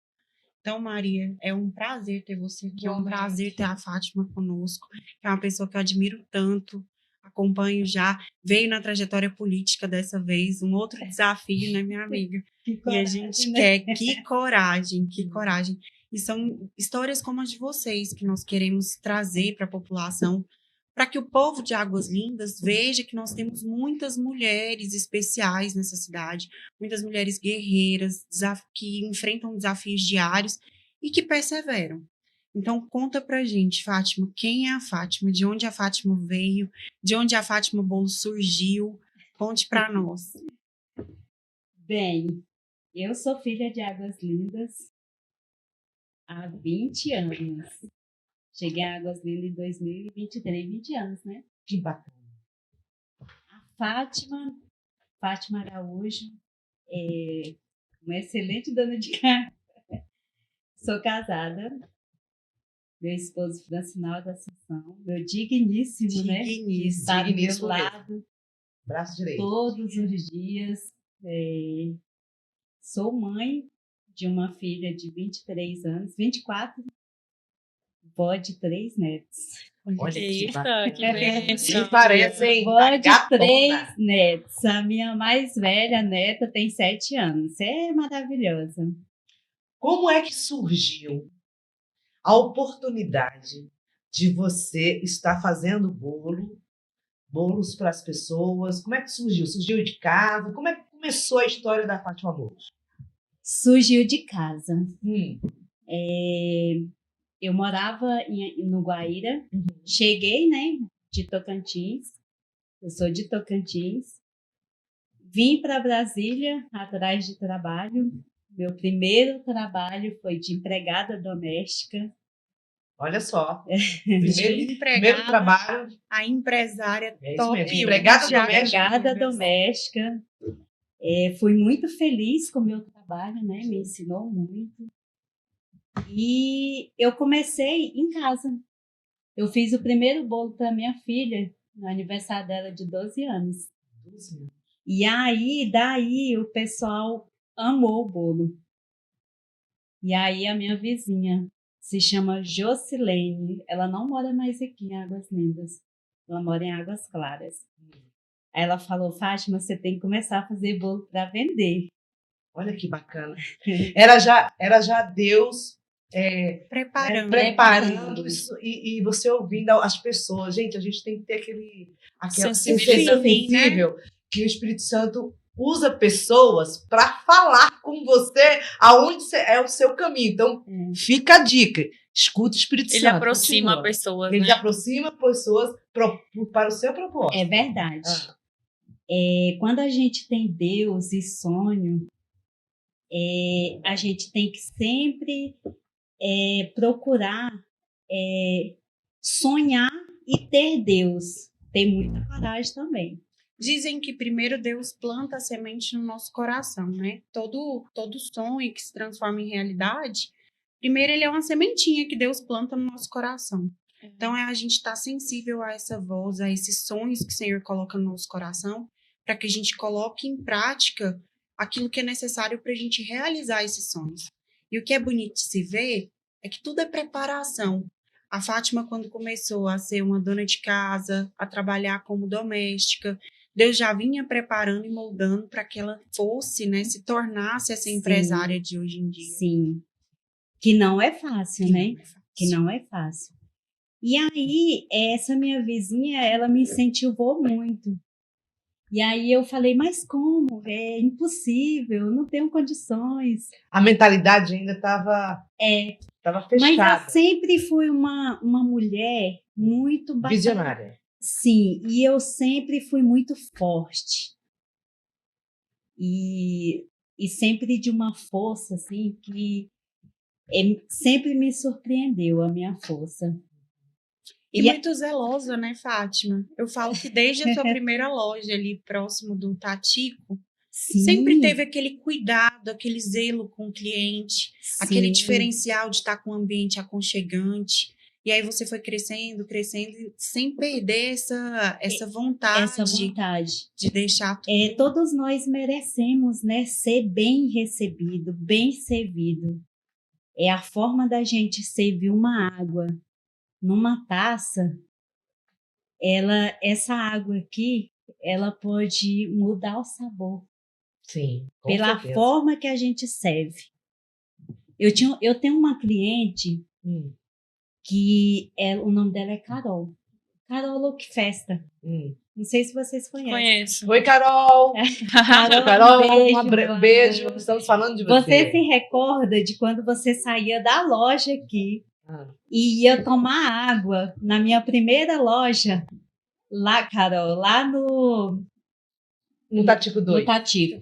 Então, Maria, é um prazer ter você aqui, é um prazer ter a Fátima conosco, que é uma pessoa que eu admiro tanto, acompanho já, veio na trajetória política dessa vez, um outro desafio, né, minha amiga? E a gente quer, que coragem, que coragem. E são histórias como as de vocês que nós queremos trazer para a população, para que o povo de Águas Lindas veja que nós temos muitas mulheres especiais nessa cidade, muitas mulheres guerreiras, que enfrentam desafios diários e que perseveram. Então, conta pra gente, Fátima, quem é a Fátima, de onde a Fátima veio, de onde a Fátima Bolo surgiu, conte para nós.
Bem, eu sou filha de Águas Lindas há 20 anos. Cheguei a Águas Lindas em 2023, 20 anos, né?
Que bacana.
A Fátima Araújo, é uma excelente dona de casa. Sou casada. Meu esposo Francinal da Assunção, meu digníssimo, né? Que está do meu lado.
Braço direito.
Todos os dias. Sou mãe de uma filha de 23 anos, 24, vó de 3 netos.
Olha
Eita, que bênção.
que parecem
Vó de 3 netos. A minha mais velha neta tem 7 anos. É maravilhosa.
Como é que surgiu a oportunidade de você estar fazendo bolos para as pessoas? Como é que surgiu? Surgiu de casa? Como é que começou a história da Fátima Bolos?
Surgiu de casa. Eu morava no Guaíra. Cheguei, né, de Tocantins. Eu sou de Tocantins. Vim para Brasília atrás de trabalho. Meu primeiro trabalho foi de empregada doméstica.
Olha só.
De
Primeiro
empregada
trabalho.
a empresária
É isso
top
mesmo,
1
empregada
de
doméstica.
Empregada doméstica. Fui muito feliz com o meu trabalho, né? Me ensinou muito. E eu comecei em casa. Eu fiz o primeiro bolo para minha filha, no aniversário dela de 12 anos. E aí, daí, o pessoal amou o bolo. E aí, a minha vizinha se chama Jocilene. Ela não mora mais aqui em Águas Lindas. Ela mora em Águas Claras. Aí ela falou, Fátima, você tem que começar a fazer bolo para vender.
Olha que bacana. Era já Deus preparando isso, e você ouvindo as pessoas. Gente, a gente tem que ter aquela
Sensibilidade,
sensível que o Espírito Santo usa pessoas para falar com você aonde é o seu caminho. Então, fica a dica. Escuta o Espírito
Ele
Santo.
aproxima
continua.
pessoas,
Ele
né?
aproxima pessoas para o seu propósito.
É verdade. Quando a gente tem Deus e sonho, a gente tem que sempre procurar sonhar e ter Deus. Ter muita coragem também.
Dizem que primeiro Deus planta a semente no nosso coração, né? Todo sonho que se transforma em realidade, primeiro ele é uma sementinha que Deus planta no nosso coração. Então a gente estar sensível a essa voz, a esses sonhos que o Senhor coloca no nosso coração, para que a gente coloque em prática aquilo que é necessário para a gente realizar esses sonhos. E o que é bonito de se ver é que tudo é preparação. A Fátima, quando começou a ser uma dona de casa, a trabalhar como doméstica, Deus já vinha preparando e moldando para que ela fosse, né, se tornasse essa empresária de hoje em dia.
Sim. Que não é fácil, né?
Não é fácil.
Que não é fácil. E aí, essa minha vizinha, ela me incentivou muito. E aí eu falei, mas como? É impossível, não tenho condições.
A mentalidade ainda estava fechada.
Mas eu sempre fui uma mulher muito
Visionária.
Sim, e eu sempre fui muito forte. E sempre de uma força, assim, que sempre me surpreendeu a minha força.
E muito zelosa, né, Fátima? Eu falo que desde a sua primeira loja ali próximo do Tatico, sempre teve aquele cuidado, aquele zelo com o cliente, aquele diferencial de estar com um ambiente aconchegante. E aí você foi crescendo, sem perder essa vontade.
Essa vontade.
De deixar tudo.
Todos nós merecemos, né, ser bem recebido, bem servido. É a forma da gente servir uma água numa taça, essa água aqui, ela pode mudar o sabor.
Sim, com
pela
certeza.
forma que a gente serve. Eu tenho uma cliente que o nome dela é Carol. Carol Look Festa. Não sei se vocês conhecem.
Conheço.
Oi, Carol. Carol,
um
beijo. Estamos falando de você.
Você se recorda de quando você saía da loja aqui e ia tomar água na minha primeira loja, lá, Carol, lá no
Tatico 2.
No Tatico.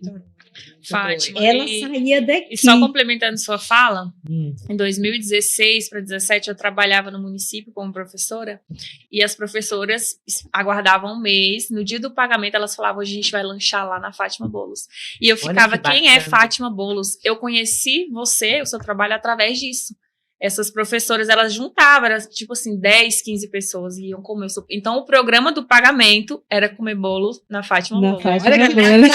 Fátima.
Ela saía daqui.
E só complementando sua fala, em 2016 para 2017 eu trabalhava no município como professora e as professoras aguardavam um mês, no dia do pagamento elas falavam, hoje a gente vai lanchar lá na Fátima Bolos. E eu ficava, quem é Fátima Bolos? Eu conheci você, o seu trabalho através disso. Essas professoras, elas juntavam, era tipo assim, 10, 15 pessoas e iam comer. Então, o programa do pagamento era comer bolo na Fátima Bolos.
Olha que bacana,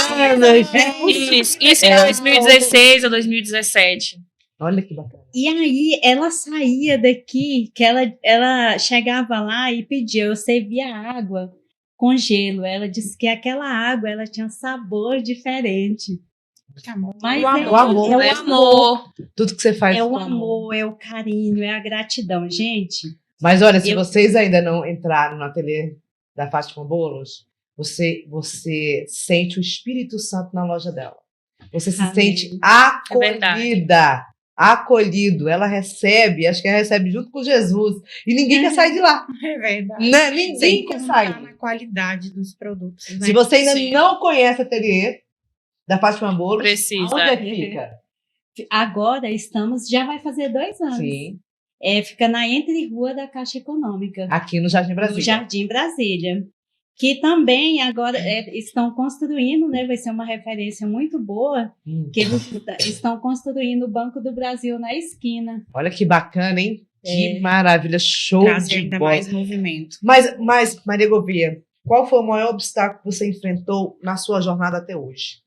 gente. Isso em 2016 ou 2017.
Olha que bacana.
E aí, ela saía daqui, que ela chegava lá e pedia, eu servia água com gelo. Ela disse que aquela água, ela tinha sabor diferente. Mas
o amor.
É o amor.
Tudo que você faz.
É o amor, é o carinho, é a gratidão, gente.
Mas olha, se vocês ainda não entraram no ateliê da Fátima Bolos, você sente o Espírito Santo na loja dela. Você se sente acolhida. Acolhido. Ela recebe, acho que ela recebe junto com Jesus. E ninguém quer sair de lá.
É verdade.
Né? Ninguém quer sair.
Na qualidade dos produtos. Né?
Se você ainda não conhece o ateliê, Da Fátima Bolo.
Precisa.
Onde é que fica?
Agora já vai fazer 2 anos.
Sim.
Fica na entre-rua da Caixa Econômica,
Aqui no Jardim
no
Brasília.
Jardim Brasília. Que também agora estão construindo, né? Vai ser uma referência muito boa, que eles estão construindo o Banco do Brasil na esquina.
Olha que bacana, hein? Que maravilha, show
Trazer
de
ainda
bola.
mais movimento.
Mas, Maria Gouveia, qual foi o maior obstáculo que você enfrentou na sua jornada até hoje?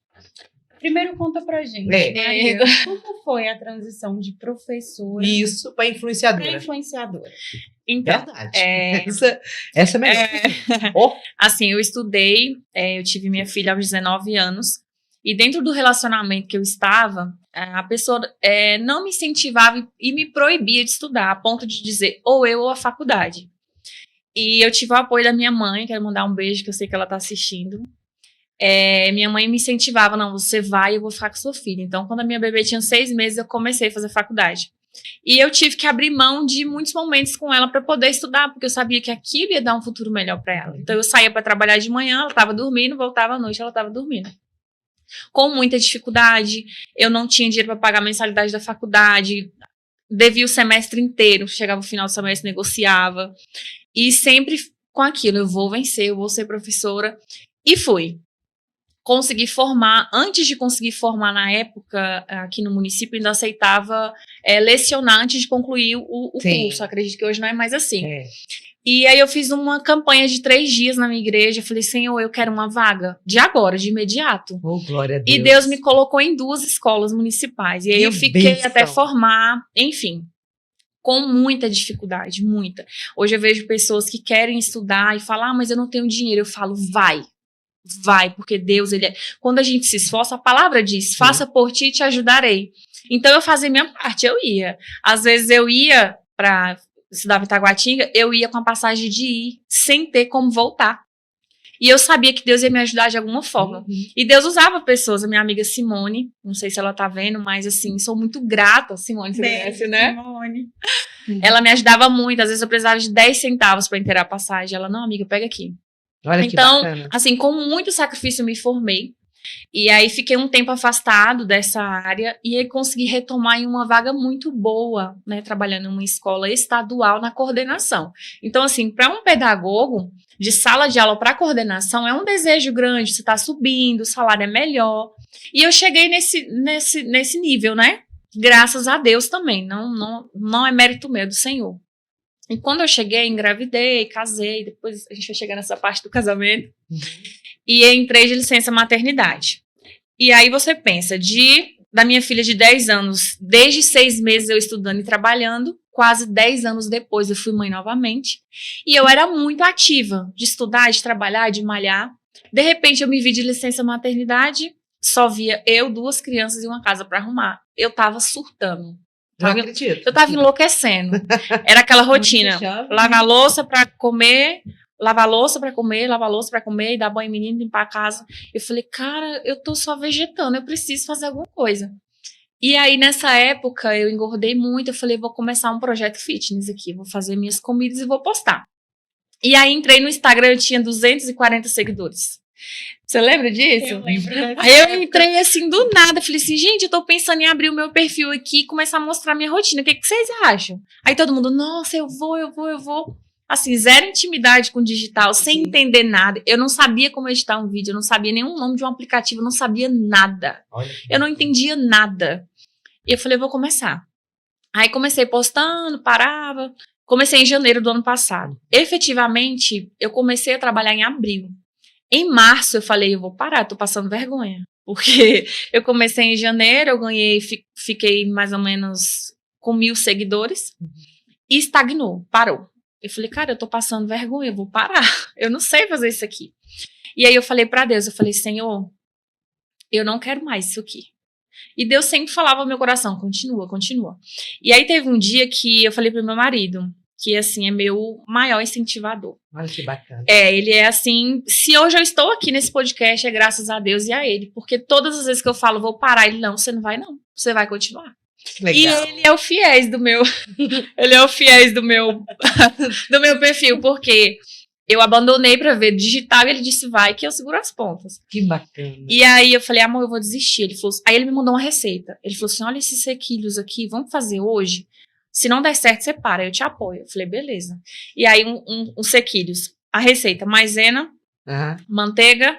Primeiro conta pra gente,
É.
Maria, como foi a transição de professora
Isso, para
para
influenciadora.
influenciadora?
Então,
Verdade.
é,
Essa é melhor. Oh,
assim, eu estudei, eu tive minha filha aos 19 anos, e dentro do relacionamento que eu estava, a pessoa não me incentivava e me proibia de estudar, a ponto de dizer ou eu ou a faculdade. E eu tive o apoio da minha mãe, quero mandar um beijo, que eu sei que ela está assistindo. Minha mãe me incentivava, não, você vai, eu vou ficar com sua filha. Então, quando a minha bebê tinha 6 meses, eu comecei a fazer faculdade. E eu tive que abrir mão de muitos momentos com ela para poder estudar, porque eu sabia que aquilo ia dar um futuro melhor para ela. Então, eu saía para trabalhar de manhã, ela estava dormindo, voltava à noite, ela estava dormindo. Com muita dificuldade, eu não tinha dinheiro para pagar a mensalidade da faculdade, devia o semestre inteiro, chegava o final do semestre, negociava. E sempre com aquilo, eu vou vencer, eu vou ser professora. E fui. Consegui formar, antes de conseguir formar na época, aqui no município, ainda aceitava lecionar antes de concluir o curso. Acredito que hoje não é mais assim. E aí eu fiz uma campanha de 3 dias na minha igreja, falei, Senhor, eu quero uma vaga, de agora, de imediato.
Oh, glória a Deus.
E Deus me colocou em 2 escolas municipais, e aí eu fiquei até formar, enfim, com muita dificuldade, muita. Hoje eu vejo pessoas que querem estudar e falam, mas eu não tenho dinheiro, eu falo, vai, porque Deus, quando a gente se esforça, a palavra diz, faça por ti e te ajudarei. Então eu fazia minha parte, eu ia. Às vezes eu ia para estudar em Itaguatinga, eu ia com a passagem de ir, sem ter como voltar. E eu sabia que Deus ia me ajudar de alguma forma. E Deus usava pessoas, a minha amiga Simone, não sei se ela tá vendo, mas assim, sou muito grata, Simone, você conhece, né?
Simone.
Ela me ajudava muito, às vezes eu precisava de 10 centavos para inteirar a passagem. Ela, não, amiga, pega aqui.
Olha
então,
que bacana.
assim, com muito sacrifício eu me formei. E aí fiquei um tempo afastado dessa área e aí consegui retomar em uma vaga muito boa, né, trabalhando em uma escola estadual na coordenação. Então, assim, para um pedagogo, de sala de aula para coordenação, é um desejo grande, você está subindo, o salário é melhor. E eu cheguei nesse nível, né? Graças a Deus também, não é mérito meu, é do Senhor. E quando eu cheguei, engravidei, casei, depois a gente vai chegar nessa parte do casamento, e entrei de licença maternidade. E aí você pensa, da minha filha de 10 anos, desde 6 meses eu estudando e trabalhando, quase 10 anos depois eu fui mãe novamente, e eu era muito ativa, de estudar, de trabalhar, de malhar. De repente eu me vi de licença maternidade, só via eu, 2 crianças e uma casa para arrumar. Eu tava surtando.
Não acredito.
Eu tava enlouquecendo. Era aquela rotina. Lavar a louça pra comer, lavar a louça pra comer, lavar a louça pra comer, e dar banho em menino, limpar a casa. Eu falei, cara, eu tô só vegetando, eu preciso fazer alguma coisa. E aí, nessa época, eu engordei muito, eu falei, vou começar um projeto fitness aqui, vou fazer minhas comidas e vou postar. E aí, entrei no Instagram, eu tinha 240 seguidores. Você lembra disso?
Eu lembro.
Aí eu entrei assim do nada, falei assim, gente, eu tô pensando em abrir o meu perfil aqui e começar a mostrar minha rotina, o que vocês acham? Aí todo mundo, nossa, eu vou. Assim, zero intimidade com o digital, sem entender nada. Eu não sabia como editar um vídeo, eu não sabia nenhum nome de um aplicativo, eu não sabia nada. Eu não entendia nada. E eu falei, vou começar. Aí comecei postando, parava. Comecei em janeiro do ano passado. Efetivamente, eu comecei a trabalhar em abril. Em março, eu falei, eu vou parar, tô passando vergonha. Porque eu comecei em janeiro, eu ganhei, fiquei mais ou menos com 1.000 seguidores. E estagnou, parou. Eu falei, cara, eu tô passando vergonha, eu vou parar. Eu não sei fazer isso aqui. E aí eu falei pra Deus, eu falei, Senhor, eu não quero mais isso aqui. E Deus sempre falava ao meu coração, continua. E aí teve um dia que eu falei pro meu marido, que assim é meu maior incentivador.
Olha que bacana.
Ele é assim, se hoje eu estou aqui nesse podcast é graças a Deus e a ele, porque todas as vezes que eu falo vou parar, ele não, você não vai não, você vai continuar.
Legal.
E ele é o fiéis do meu, ele é o fiéis do meu, do meu perfil, porque
Eu abandonei pra ver digital e ele disse, vai que eu seguro as pontas.
Que bacana.
E aí eu falei, amor, eu vou desistir. Ele falou, aí ele me mandou uma receita. Ele falou assim, olha esses sequilhos aqui, vamos fazer hoje? Se não der certo, você para, eu te apoio. Eu falei, beleza. E aí uns sequilhos. A receita, maisena, manteiga,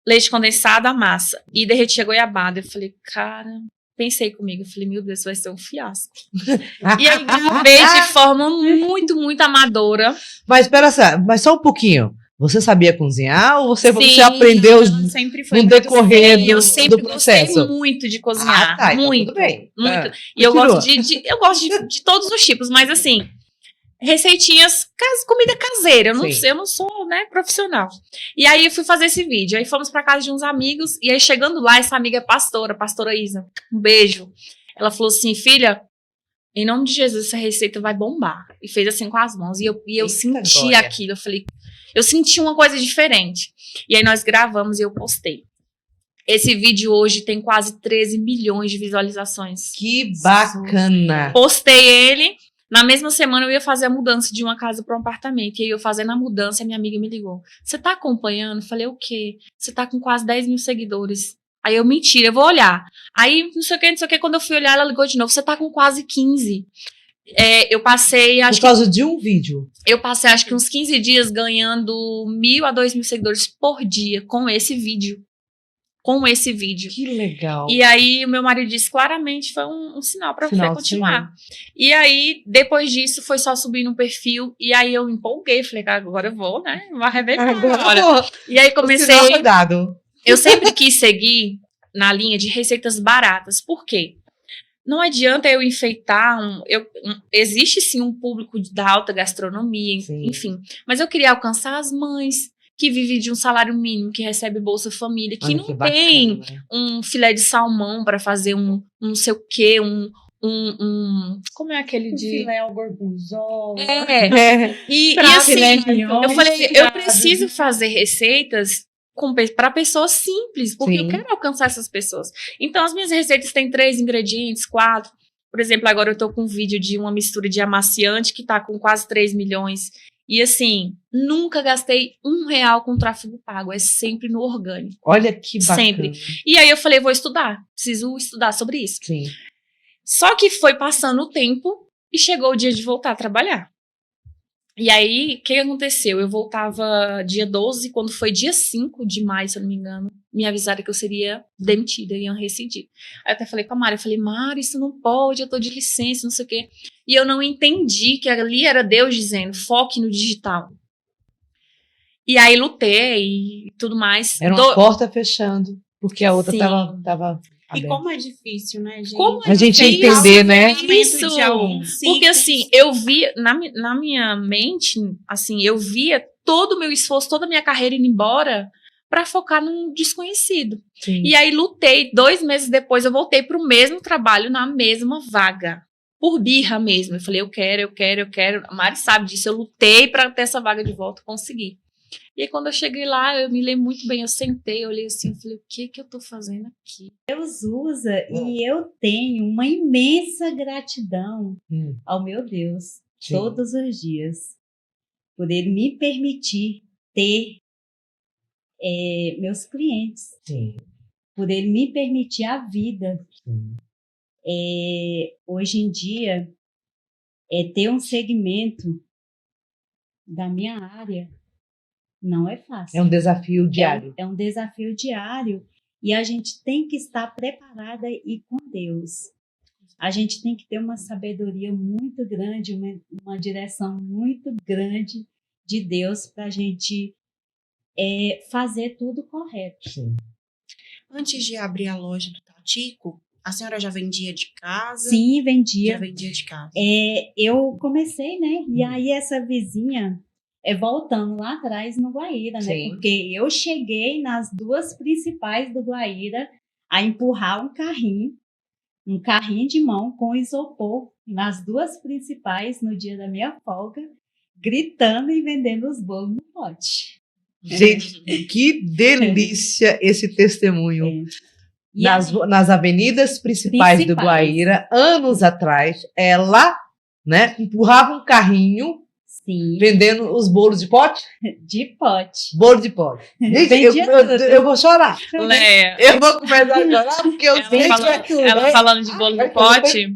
leite condensado, a massa. E derreti a goiabada. Eu falei, cara... Pensei comigo, eu falei, meu Deus, isso vai ser um fiasco. E aí gravei de forma muito, muito amadora.
Mas espera só um pouquinho. Você sabia cozinhar ou você
Sim,
aprendeu
sempre foi
no decorrer do,
eu sempre
do processo?
gostei muito de cozinhar.
Tá, então
muito,
tudo bem.
muito. E eu gosto eu gosto de todos os tipos, mas assim, receitinhas, comida caseira. Eu não sou, né, profissional. E aí eu fui fazer esse vídeo. Aí fomos pra casa de uns amigos. E aí chegando lá, essa amiga é pastora Isa. Um beijo. Ela falou assim, filha, em nome de Jesus, essa receita vai bombar. E fez assim com as mãos. E eu senti
glória.
aquilo. Eu falei, eu senti uma coisa diferente. E aí nós gravamos e eu postei. Esse vídeo hoje tem quase 13 milhões de visualizações.
Que bacana.
Postei ele. Na mesma semana eu ia fazer a mudança de uma casa para um apartamento. E aí eu fazendo a mudança, a minha amiga me ligou. Você tá acompanhando? Eu falei, o quê? Você tá com quase 10 mil seguidores. Aí eu, mentira, eu vou olhar. Aí, não sei o que, quando eu fui olhar, ela ligou de novo. Você tá com quase 15. Eu passei,
Por causa de um vídeo.
Eu passei, acho que uns 15 dias ganhando 1.000 a 2.000 seguidores por dia com esse vídeo.
Que legal.
E aí o meu marido disse claramente foi um sinal pra você continuar. E aí depois disso foi só subir no perfil e aí eu me empolguei, falei, agora eu vou, né? Vou arrebentar agora. E aí comecei. Eu sempre quis seguir na linha de receitas baratas. Por quê? Não adianta eu enfeitar existe sim um público da alta gastronomia, enfim. Mas eu queria alcançar as mães que vive de um salário mínimo, que recebe Bolsa Família, que não tem um filé de salmão para fazer um não sei o quê, como é aquele de...
filé ao gorgonzola.
E assim, eu falei, eu preciso fazer receitas para pessoas simples, porque eu quero alcançar essas pessoas. Então, as minhas receitas têm 3 ingredientes, 4. Por exemplo, agora eu tô com um vídeo de uma mistura de amaciante que tá com quase 3 milhões. E assim, nunca gastei R$1 com tráfego pago, é sempre no orgânico.
Olha que bacana.
Sempre. E aí eu falei, vou estudar, preciso estudar sobre isso.
Sim.
Só que foi passando o tempo e chegou o dia de voltar a trabalhar. E aí, o que aconteceu? Eu voltava dia 12, quando foi dia 5 de maio, se eu não me engano, me avisaram que eu seria demitida, iam rescindir. Aí eu até falei com a Mari, Mari, isso não pode, eu tô de licença, não sei o quê. E eu não entendi que ali era Deus dizendo, foque no digital. E aí lutei e tudo mais.
Era uma porta fechando, porque a outra tava
e como é difícil, né, gente?
Como
a gente entender, né?
Isso. Porque assim, eu via, na minha mente, assim, eu via todo o meu esforço, toda a minha carreira indo embora para focar num desconhecido. Sim. E aí lutei, 2 meses depois eu voltei para o mesmo trabalho, na mesma vaga. Por birra mesmo. Eu falei, eu quero. A Mari sabe disso, eu lutei para ter essa vaga de volta, consegui. E aí, quando eu cheguei lá, eu me lembro muito bem, eu sentei, eu olhei assim, eu falei, o que eu tô fazendo aqui?
Deus usa e eu tenho uma imensa gratidão ao meu Deus, todos os dias, por Ele me permitir ter meus clientes, por Ele me permitir a vida. Hoje em dia, ter um segmento da minha área não é fácil.
É um desafio diário.
É um desafio diário e a gente tem que estar preparada e com Deus. A gente tem que ter uma sabedoria muito grande, uma direção muito grande de Deus para a gente fazer tudo correto.
Sim. Antes de abrir a loja do Tatico, a senhora já vendia de casa?
Sim, vendia.
Já vendia de casa.
Eu comecei, né? E aí essa vizinha... voltando lá atrás no Guaíra, né? Porque eu cheguei nas 2 principais do Guaíra a empurrar um carrinho de mão com isopor nas 2 principais no dia da minha folga, gritando e vendendo os bolos no pote.
Gente, que delícia esse testemunho. Nas avenidas principais do Guaíra, anos atrás, ela, né, empurrava um carrinho
Sim,
vendendo os bolos de pote?
de pote.
Bolo de pote. Gente,
Vendia tudo.
eu vou chorar.
Léa,
Eu vou começar a chorar porque eu sei
ela falando de bolo no pote.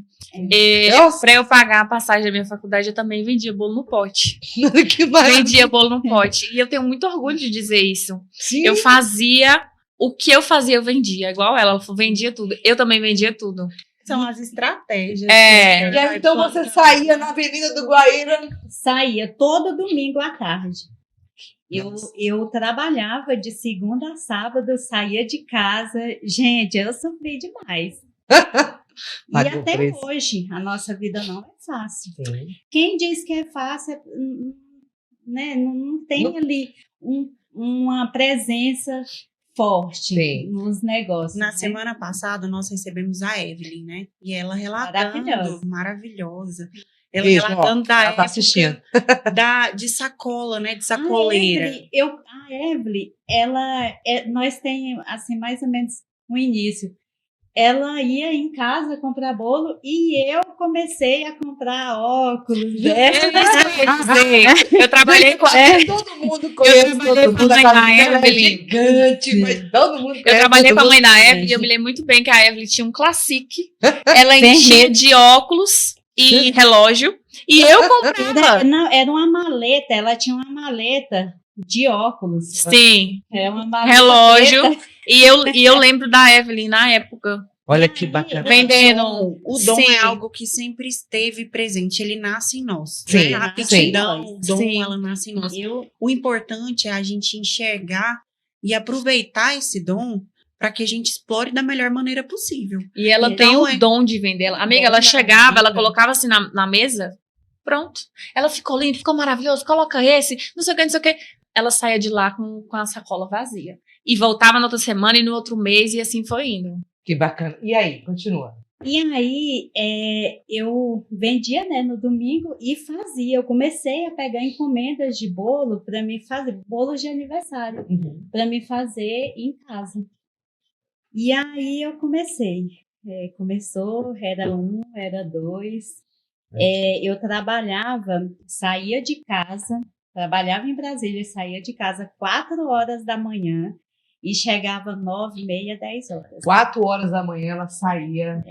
Nossa.
Pra eu pagar a passagem da minha faculdade, eu também vendia bolo no pote.
que maravilha.
Vendia bolo no pote. E eu tenho muito orgulho de dizer isso.
Sim.
Eu fazia o que eu fazia, eu vendia. Igual ela vendia tudo. Eu também vendia tudo.
São as estratégias.
É.
E aí, então você saía na Avenida do Guaíra.
Saía todo domingo à tarde. Eu trabalhava de segunda a sábado, saía de casa. Gente, eu sofri demais. E
Pagou
até
preço.
hoje, a nossa vida não é fácil.
Sim.
Quem diz que é fácil, né, não tem ali uma presença forte
Sim.
nos negócios.
Na
né?
semana passada, nós recebemos a Evelyn, né? E ela relatando, maravilhosa. Ela
Beijo,
relatando da
ela tá
época
assistindo.
de sacola, né? De
A
sacoleira.
Evelyn, nós temos, assim, mais ou menos um início. Ela ia em casa comprar bolo e eu comecei a comprar óculos.
Eu trabalhei com
Todo mundo conhece todo mundo.
a
A casa dela é
Evelyn.
gigante, mas todo mundo
Eu
conhece
trabalhei
todo
com a mãe
mundo.
da Evelyn e eu me lembro muito bem que a Evelyn tinha um Classic. Ela enchia de óculos e relógio. E eu comprava.
Não, era uma maleta, ela tinha uma maleta de óculos.
Sim,
É uma maleta
relógio.
preta.
E eu lembro da Evelyn na época.
Olha que bacana.
Vendendo.
O dom
Sim.
é algo que sempre esteve presente. Ele nasce em nós.
Sim,
Né? A
sim.
aptidão, o dom,
Sim.
ela nasce em nós.
Eu,
O importante é a gente enxergar e aproveitar esse dom para que a gente explore da melhor maneira possível.
E ela
Então,
tem o
é-
dom de vender. Amiga,
Dom
ela
da
chegava, ela
vida.
colocava assim na mesa. Pronto. Ela ficou linda, ficou maravilhoso. Coloca esse, não sei o que, não sei o que. Ela saía de lá com a sacola vazia. E voltava na outra semana e no outro mês, e assim foi indo.
Que bacana. E aí, continua.
E aí, eu vendia, né, no domingo e fazia. Eu comecei a pegar encomendas de bolo para me fazer, bolos de aniversário, para me fazer em casa. E aí eu comecei. Começou, era 1, era 2. Eu trabalhava, saía de casa, trabalhava em Brasília, saía de casa 4 horas da manhã e chegava 9h30, 10 horas.
4 horas da manhã ela saía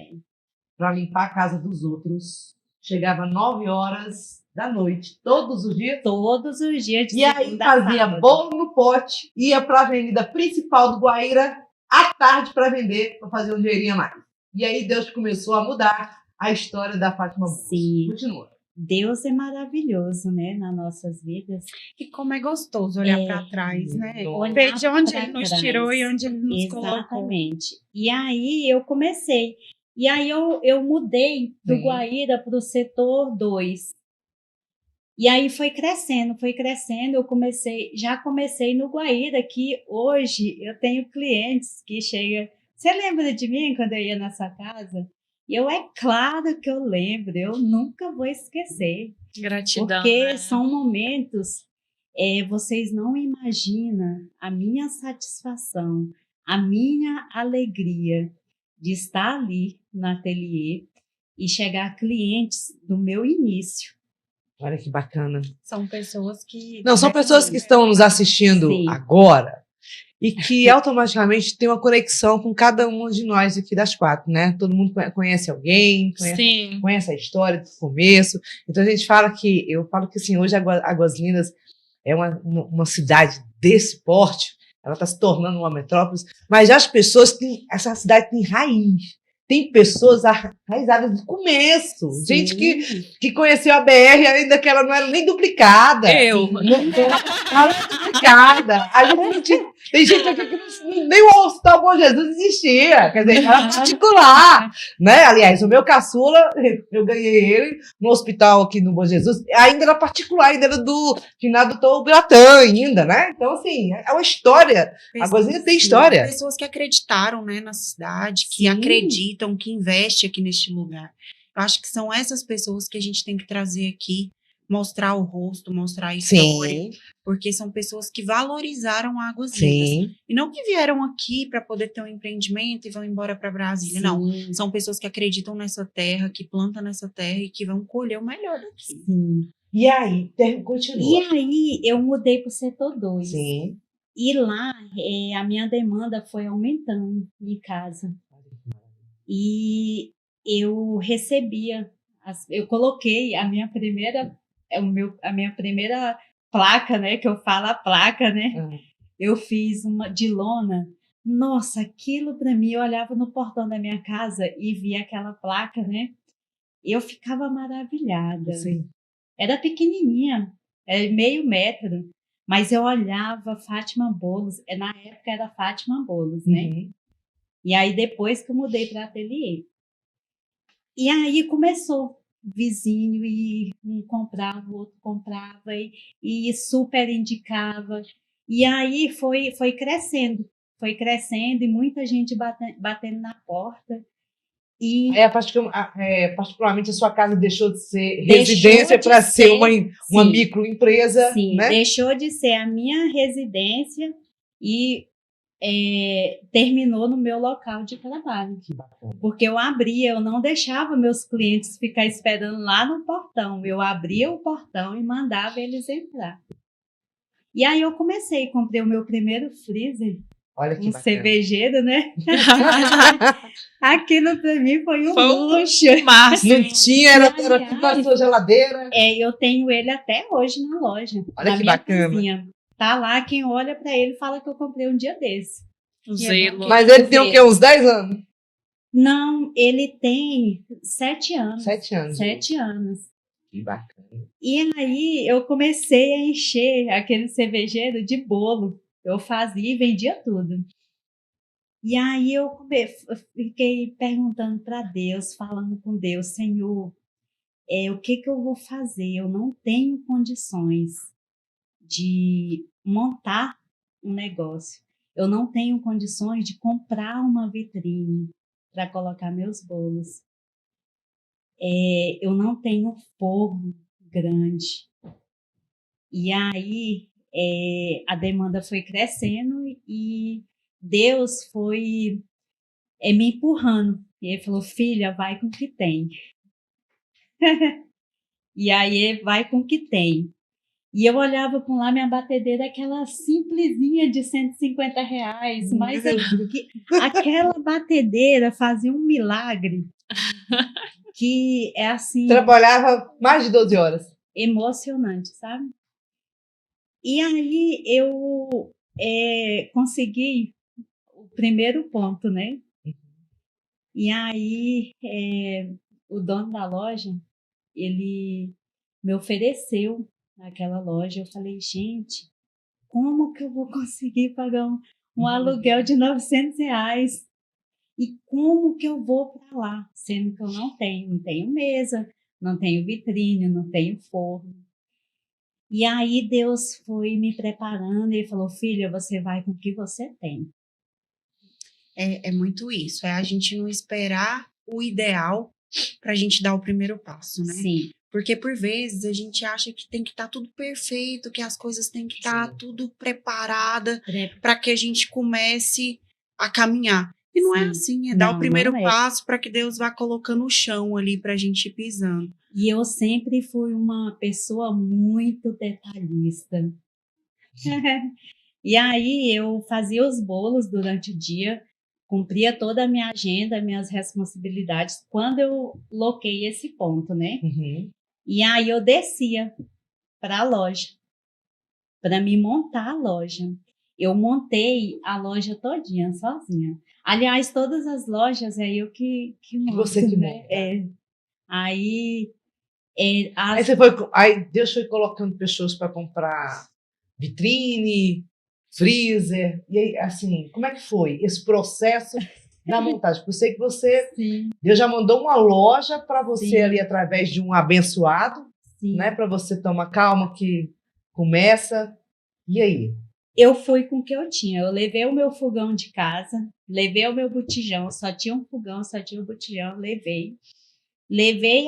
para limpar a casa dos outros. Chegava 9 horas da noite, todos os dias.
Todos os dias de
E aí
segunda a
fazia
sábado.
bolo no pote, ia para a avenida principal do Guaíra à tarde para vender, para fazer um dinheirinho a mais. E aí Deus começou a mudar a história da Fátima Bus.
Sim.
Continua.
Deus é maravilhoso, né, nas nossas vidas.
E como é gostoso olhar
É.
para trás, né?
Olhar
Ver de onde
pra
ele nos
trás.
tirou e onde ele nos colocou.
Exatamente. E aí eu comecei. E aí eu mudei do
Sim.
Guaíra para o setor 2. E aí foi crescendo. Eu já comecei no Guaíra, que hoje eu tenho clientes que chegam. Você lembra de mim quando eu ia na sua casa? É claro que eu lembro, eu nunca vou esquecer.
Gratidão.
Porque
né?
são momentos, vocês não imaginam a minha satisfação, a minha alegria de estar ali no ateliê e chegar clientes do meu início.
Olha que bacana.
São pessoas que...
Não, são pessoas que estão nos assistindo
Sim.
agora e que automaticamente tem uma conexão com cada uma de nós aqui das 4, né? Todo mundo conhece alguém,
Sim.
conhece a história do começo. Então a gente fala que, eu falo que assim, hoje Águas Lindas é uma cidade desse porte, ela está se tornando uma metrópole, mas as pessoas têm, essa cidade tem raiz. Tem pessoas arraizadas do começo. Gente que conheceu a BR ainda que ela não era nem duplicada.
Eu.
Não era duplicada. Tem gente aqui que nem o Hospital Bom Jesus existia. Quer dizer, era particular. Né? Aliás, o meu caçula, eu ganhei ele no hospital aqui no Bom Jesus. Ainda era particular, ainda era do finado Doutor Bratã ainda, né? Então, assim, é uma história. A Gozinha tem história.
Pessoas que acreditaram, né, na cidade, que
Sim.
acreditam, que investem aqui neste lugar. Eu acho que são essas pessoas que a gente tem que trazer aqui, mostrar o rosto, mostrar a história, porque são pessoas que valorizaram Águas Lindas.
Sim.
E não que vieram aqui para poder ter um empreendimento e vão embora para Brasília, não.
Sim.
São pessoas que acreditam nessa terra, que plantam nessa terra e que vão colher o melhor daqui.
Sim.
E aí, continua.
E aí eu mudei para o setor 2.
Sim.
E lá a minha demanda foi aumentando em casa. E eu recebia, eu coloquei a minha primeira placa, né? Que eu falo a placa, né? Eu fiz uma de lona. Nossa, aquilo para mim, eu olhava no portão da minha casa e via aquela placa, né? Eu ficava maravilhada.
Sim.
Era pequenininha, era meio metro, mas eu olhava Fátima Boulos, na época era Fátima Boulos, né?
Uhum.
E aí depois que eu mudei para ateliê. E aí começou, vizinho, e um comprava, o outro comprava, e super indicava. E aí foi crescendo e muita gente batendo na porta. E
particularmente a sua casa deixou de ser residência para ser uma microempresa,
sim,
né?
Deixou de ser a minha residência e terminou no meu local de trabalho.
Que bacana.
Porque eu não deixava meus clientes ficar esperando lá no portão. Eu abria o portão e mandava eles entrar. E aí eu comprei o meu primeiro freezer.
Olha que bacana.
Cervejeiro, né? Aquilo pra mim foi um luxo.
Não tinha, era tudo na sua geladeira.
Eu tenho ele até hoje na loja.
Olha
na
que
minha
bacana.
cozinha. Tá lá, quem olha pra ele fala que eu comprei um dia desse.
Zelo.
Mas ele tem o quê? Uns 10 anos?
Não, ele tem 7 anos.
7 anos.
7 anos.
Que bacana.
E aí eu comecei a encher aquele cervejeiro de bolo. Eu fazia e vendia tudo. E aí eu fiquei perguntando para Deus, falando com Deus, Senhor, o que eu vou fazer? Eu não tenho condições de montar um negócio. Eu não tenho condições de comprar uma vitrine para colocar meus bolos. Eu não tenho forno grande. E aí a demanda foi crescendo e Deus foi me empurrando. E ele falou, filha, vai com o que tem. E aí, vai com o que tem. E eu olhava por lá, minha batedeira, aquela simplesinha de R$150, mas aquela batedeira fazia um milagre que é assim...
Trabalhava mais de 12 horas.
Emocionante, sabe? E aí eu consegui o primeiro ponto, né? E aí o dono da loja, ele me ofereceu naquela loja. Eu falei, gente, como que eu vou conseguir pagar um aluguel de R$900? E como que eu vou para lá? Sendo que eu não tenho mesa, não tenho vitrine, não tenho forno. E aí Deus foi me preparando e falou, filha, você vai com o que você tem.
É muito isso, a gente não esperar o ideal para a gente dar o primeiro passo, né?
Sim.
Porque por vezes a gente acha que tem que estar tudo perfeito, que as coisas têm que estar tudo preparada para que a gente comece a caminhar. E não é assim, dar o primeiro passo para que Deus vá colocando o chão ali para a gente ir pisando.
E eu sempre fui uma pessoa muito detalhista. E aí eu fazia os bolos durante o dia, cumpria toda a minha agenda, minhas responsabilidades, quando eu loquei esse ponto, né?
Uhum.
E aí eu descia para a loja, para me montar a loja. Eu montei a loja todinha, sozinha. Aliás, todas as lojas é eu que monto.
Você que
né?
monta.
Aí
Aí Deus foi colocando pessoas para comprar vitrine, freezer. E aí, assim, como é que foi esse processo da montagem? Porque eu sei que
Sim.
Deus já mandou uma loja para você
Sim.
ali através de um abençoado,
Sim.
né? Para você tomar calma que começa. E aí?
Eu fui com o que eu tinha. Eu levei o meu fogão de casa, levei o meu botijão, só tinha um fogão, só tinha um botijão, levei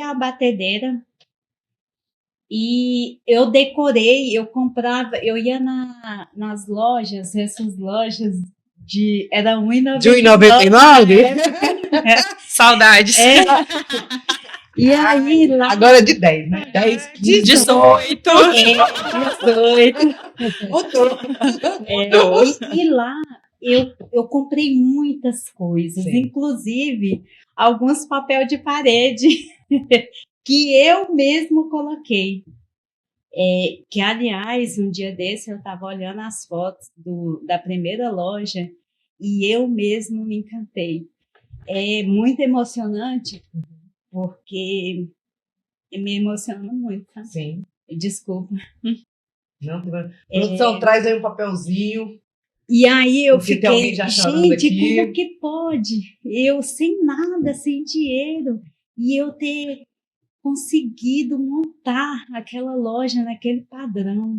a batedeira e eu decorei, eu comprava, eu ia nas lojas, essas lojas era R$1,99.
De R$1,99?
Saudades.
E aí lá.
Agora é de 10, né? 10, 15,
18.
É, 18.
Mudou.
E lá eu comprei muitas coisas,
Sim.
inclusive alguns papel de parede que eu mesmo coloquei. Que, aliás, um dia desse eu estava olhando as fotos da primeira loja e eu mesmo me encantei. É muito emocionante, porque me emociona muito, tá?
Sim.
Desculpa.
Não, produção, traz aí um papelzinho.
E aí eu
Porque tem alguém
fiquei,
já chorando
gente,
aqui.
como que pode? Eu sem nada, sem dinheiro, e eu ter conseguido montar aquela loja naquele padrão.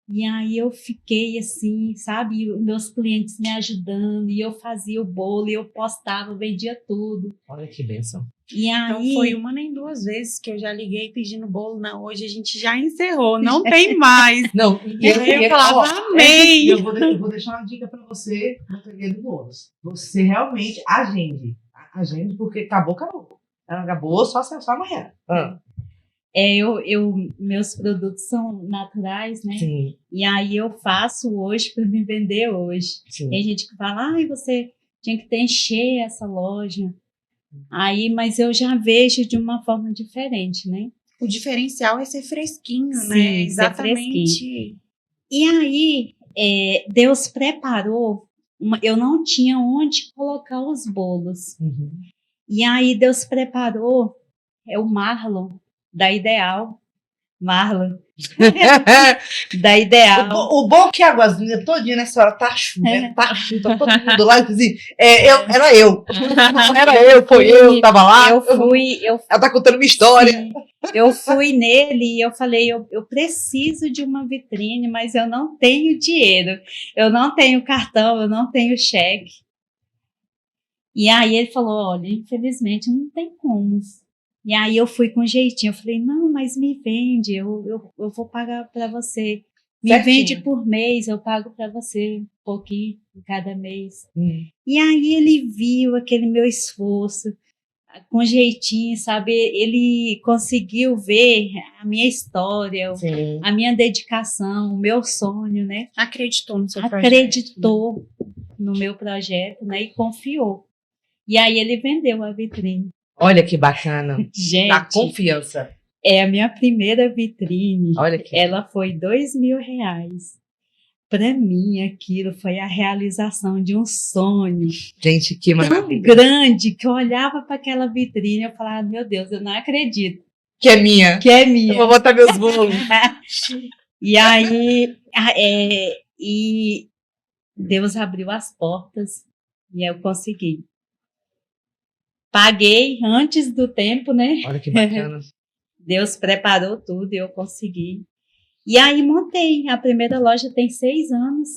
E aí eu fiquei assim, sabe, e os meus clientes me ajudando, e eu fazia o bolo, e eu postava, vendia tudo.
Olha que bênção.
E
Então
aí,
foi uma nem duas vezes que eu já liguei pedindo bolo. Não, hoje a gente já encerrou, não tem mais.
Não,
E aí eu falava, amém.
Eu vou deixar uma dica para você no Ateliê do Bolos. Você realmente agende. Agende, porque acabou. Acabou, só amanhã.
meus produtos são naturais, né?
Sim,
E aí eu faço hoje para me vender hoje.
sim.
Tem gente que fala, ai, você tinha que encher essa loja. Aí, mas eu já vejo de uma forma diferente, né?
O diferencial é ser fresquinho,
Sim,
né?
ser
Exatamente.
E aí, Deus preparou, eu não tinha onde colocar os bolos.
Uhum.
E aí Deus preparou o Marlon, da Ideal. Marlon, da Ideal.
O bom é que a águazinha todinha nessa hora tá chuva, tá todo mundo lá assim. Era eu. Foi eu, tava lá. Ela tá contando uma história.
Sim, eu fui nele e eu falei, eu preciso de uma vitrine, mas eu não tenho dinheiro. Eu não tenho cartão, eu não tenho cheque. E aí ele falou, olha, infelizmente não tem como. E aí eu fui com jeitinho, eu falei, não, mas me vende, eu vou pagar para você. Me
Certinho.
vende por mês, eu pago para você um pouquinho cada mês. E aí ele viu aquele meu esforço, com jeitinho, sabe? Ele conseguiu ver a minha história,
Sim.
a minha dedicação, o meu sonho, né?
Acreditou no seu projeto.
Acreditou no meu projeto, né? E confiou. E aí ele vendeu a vitrine.
Olha que bacana.
Gente,
Dá confiança.
é a minha primeira vitrine.
Olha que.
Ela foi R$2.000. Para mim, aquilo foi a realização de um sonho
Gente, que
tão
maravilha.
grande que eu olhava para aquela vitrine e eu falava, meu Deus, eu não acredito
Que é minha.
que é minha.
Eu vou botar meus bolos.
E aí, e Deus abriu as portas e eu consegui. Paguei antes do tempo, né?
Olha que bacana.
Deus preparou tudo e eu consegui. E aí montei. A primeira loja tem 6 anos.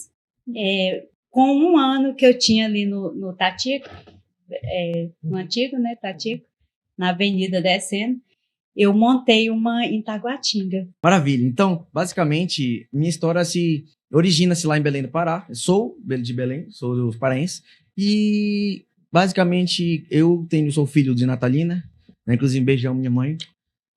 Com 1 ano que eu tinha ali no Tatico, no antigo, né, Tatico, na Avenida Descendo, eu montei uma em Taguatinga.
Maravilha. Então, basicamente, minha história se origina-se lá em Belém do Pará. Eu sou de Belém, sou dos paraenses. E, basicamente, sou filho de Natalina, né? Inclusive, beijão minha mãe.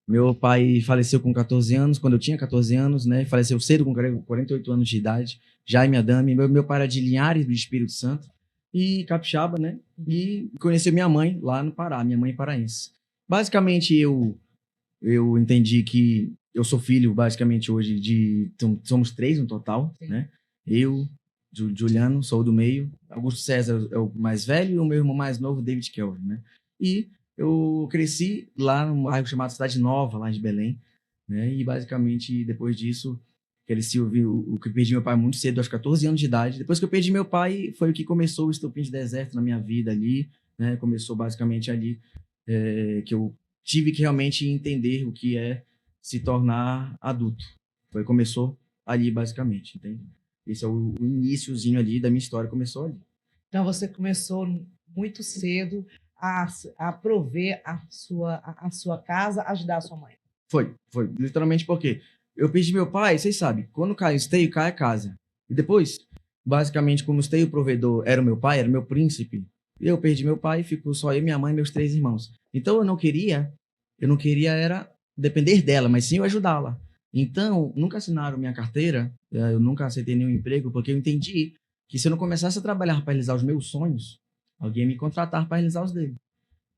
Meu pai faleceu com 14 anos, quando eu tinha 14 anos, né? Faleceu cedo, com 48 anos de idade. Jaime Adame. Meu pai era de Linhares, do Espírito Santo. E capixaba, né? E conheci minha mãe lá no Pará, minha mãe paraense. Basicamente, eu entendi que eu sou filho, basicamente, hoje somos 3 no total, né? Eu, Juliano, sou do meio. Augusto César é o mais velho e o meu irmão mais novo, David Kelvin, né? E eu cresci lá num bairro chamado Cidade Nova, lá de Belém, né? E, basicamente, depois disso, cresci, eu perdi meu pai muito cedo, aos 14 anos de idade. Depois que eu perdi meu pai, foi o que começou o estopim de deserto na minha vida ali, né? Começou, basicamente, ali, que eu tive que realmente entender o que é se tornar adulto. Começou ali, basicamente, entende? Esse é o iniciozinho ali da minha história, começou ali.
Então você começou muito cedo a prover a sua casa, ajudar a sua mãe.
Foi. Literalmente porque eu perdi meu pai, vocês sabem, quando cai o esteio, cai a casa. E depois, basicamente, como o esteio provedor era o meu pai, era o meu príncipe, eu perdi meu pai, ficou só eu, minha mãe e meus 3 irmãos. Então eu não queria era depender dela, mas sim eu ajudá-la. Então, nunca assinaram minha carteira, eu nunca aceitei nenhum emprego, porque eu entendi que se eu não começasse a trabalhar para realizar os meus sonhos, alguém ia me contratar para realizar os dele.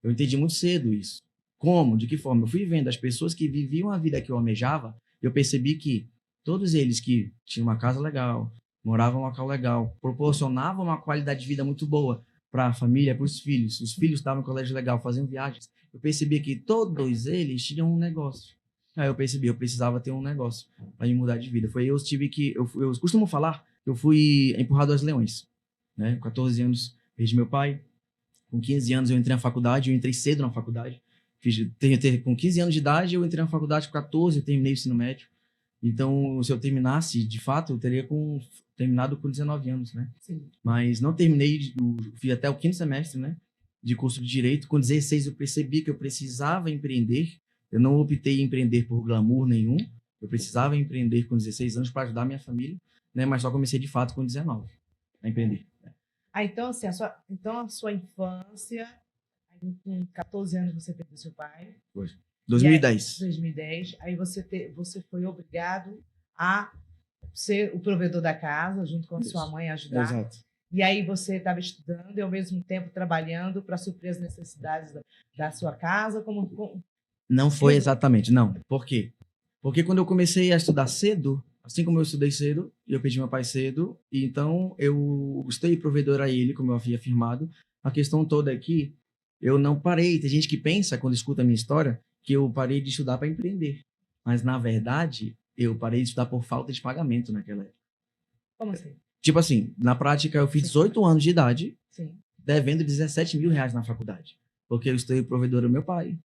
Eu entendi muito cedo isso. Como? De que forma? Eu fui vendo as pessoas que viviam a vida que eu almejava, eu percebi que todos eles que tinham uma casa legal, moravam em um local legal, proporcionavam uma qualidade de vida muito boa para a família, para os filhos estavam em colégio legal, faziam viagens. Eu percebi que todos eles tinham um negócio. Aí eu percebi, eu precisava ter um negócio para me mudar de vida. Foi eu tive que, eu costumo falar, eu fui empurrado aos leões, né? Com 14 anos, perdi meu pai. Com 15 anos eu entrei na faculdade, eu entrei cedo na faculdade. Com 15 anos de idade eu entrei na faculdade, com 14 eu terminei o ensino médio. Então, se eu terminasse, de fato, eu teria terminado com 19 anos, né?
Sim.
Mas não terminei, fiz até o 5º semestre, né? De curso de Direito. Com 16 eu percebi que eu precisava empreender. Eu não optei em empreender por glamour nenhum. Eu precisava empreender com 16 anos para ajudar minha família, né? Mas só comecei de fato com 19 a empreender.
Então, assim, a sua infância, aí, com 14 anos você perdeu seu pai.
2010.
2010. Aí você foi obrigado a ser o provedor da casa, junto com a sua mãe, ajudar.
Exato.
E aí você estava estudando e, ao mesmo tempo, trabalhando para suprir as necessidades da sua casa?
Não foi exatamente, não. Por quê? Porque quando eu comecei a estudar cedo, assim como eu estudei cedo, eu perdi meu pai cedo, e então eu estudei provedor a ele, como eu havia afirmado. A questão toda é que eu não parei. Tem gente que pensa, quando escuta a minha história, que eu parei de estudar para empreender. Mas, na verdade, eu parei de estudar por falta de pagamento naquela época.
Como assim?
Tipo assim, na prática, eu fiz 18 anos de idade,
Sim.
devendo 17 mil reais na faculdade. Porque eu estudei provedor ao meu pai.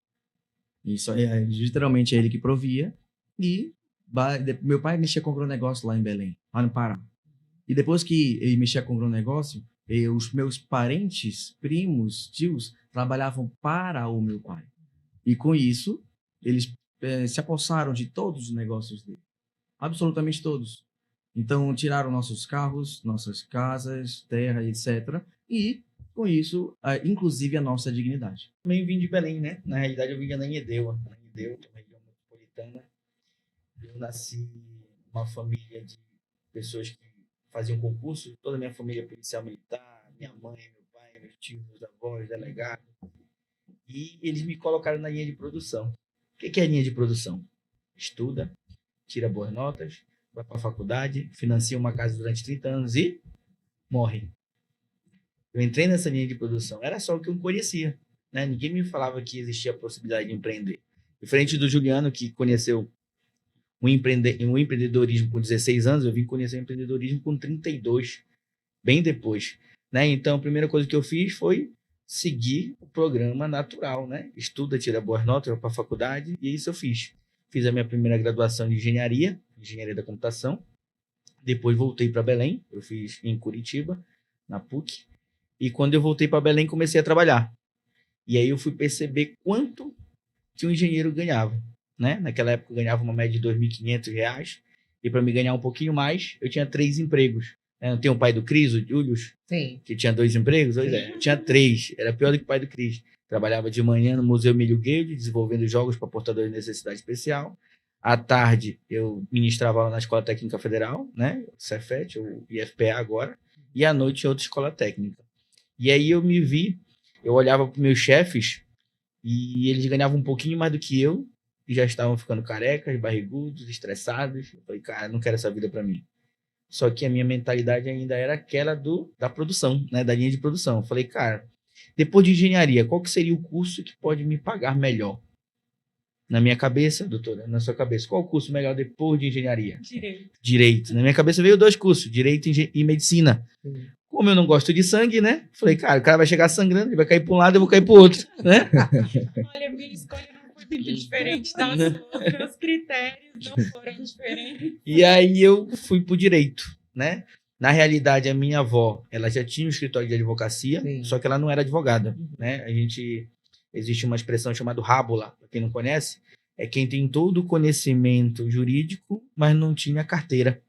Isso é literalmente ele que provia. E meu pai mexia com agronegócio lá em Belém, lá no Pará. E depois que ele mexia com agronegócio, os meus parentes, primos, tios, trabalhavam para o meu pai. E com isso, eles se apossaram de todos os negócios dele. Absolutamente todos. Então, tiraram nossos carros, nossas casas, terra, etc. E, com isso, inclusive a nossa dignidade.
Também vim de Belém, né? Na realidade, eu vim de Ananindeua, uma região metropolitana. Eu nasci numa família de pessoas que faziam concurso. Toda a minha família é policial militar, minha mãe, meu pai, meus tios, meus avós, delegado. E eles me colocaram na linha de produção. O que é a linha de produção? Estuda, tira boas notas, vai para a faculdade, financia uma casa durante 30 anos e morre. Eu entrei nessa linha de produção. Era só o que eu conhecia, né? Ninguém me falava que existia a possibilidade de empreender. Diferente do Juliano, que conheceu um empreendedorismo com 16 anos, eu vim conhecer o empreendedorismo com 32, bem depois, né? Então, a primeira coisa que eu fiz foi seguir o programa natural, né? Estuda, tira boas notas, vai para a faculdade, e isso eu fiz. Fiz a minha primeira graduação de engenharia da computação. Depois voltei para Belém, eu fiz em Curitiba, na PUC. E quando eu voltei para Belém, comecei a trabalhar. E aí eu fui perceber quanto que um engenheiro ganhava, né? Naquela época eu ganhava uma média de R$ 2.500. E para me ganhar um pouquinho mais, eu tinha 3 empregos. Eu tenho o pai do Cris, o Julius,
Sim.
Que tinha 2 empregos. Eu tinha 3. Era pior do que o pai do Cris. Trabalhava de manhã no Museu Milho Guedes, desenvolvendo jogos para portadores de necessidade especial. À tarde, eu ministrava aula na Escola Técnica Federal, né? Cefet, ou IFPA agora. E à noite, em outra escola técnica. E aí eu olhava para meus chefes e eles ganhavam um pouquinho mais do que eu e já estavam ficando carecas, barrigudos, estressados. Eu falei, cara, não quero essa vida para mim. Só que a minha mentalidade ainda era aquela da produção, né? Da linha de produção. Eu falei, cara, depois de engenharia, qual que seria o curso que pode me pagar melhor? Na minha cabeça, doutora, na sua cabeça, qual o curso melhor depois de engenharia? Direito. Na minha cabeça veio 2 cursos, Direito e Medicina. Como eu não gosto de sangue, né? Falei, cara, o cara vai chegar sangrando, ele vai cair para um lado, eu vou cair para o outro, né?
Olha, minha escolha não foi muito diferente da sua, os critérios não foram diferentes.
E aí eu fui pro direito, né? Na realidade, a minha avó, ela já tinha um escritório de advocacia,
Sim.
só que ela não era advogada, né? Existe uma expressão chamada rábula, para quem não conhece, é quem tem todo o conhecimento jurídico, mas não tinha carteira,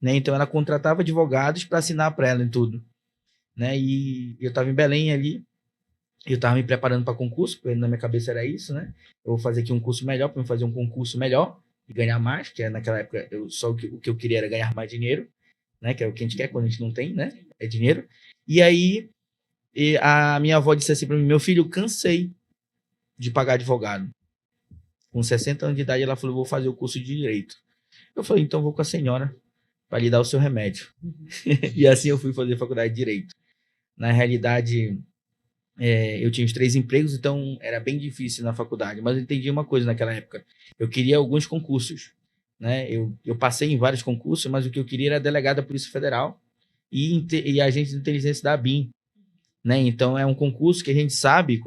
né? Então ela contratava advogados para assinar para ela em tudo, né? E eu estava em Belém ali, Eu estava me preparando para concurso, porque na minha cabeça era isso, né? Eu vou fazer aqui um curso melhor para me fazer um concurso melhor e ganhar mais, que naquela época o que eu queria era ganhar mais dinheiro, né? Que é o que a gente quer quando a gente não tem, né? É dinheiro. E aí a minha avó disse assim para mim: meu filho, cansei de pagar advogado. Com 60 anos de idade, ela falou: vou fazer o curso de Direito. Eu falei: então vou com a senhora para lhe dar o seu remédio. E assim eu fui fazer faculdade de Direito. Na realidade, eu tinha os 3 empregos, então era bem difícil na faculdade. Mas eu entendi uma coisa naquela época. Eu queria alguns concursos, né? Eu passei em vários concursos, mas o que eu queria era delegado da Polícia Federal e agente de inteligência da ABIN, né? Então é um concurso que a gente sabe,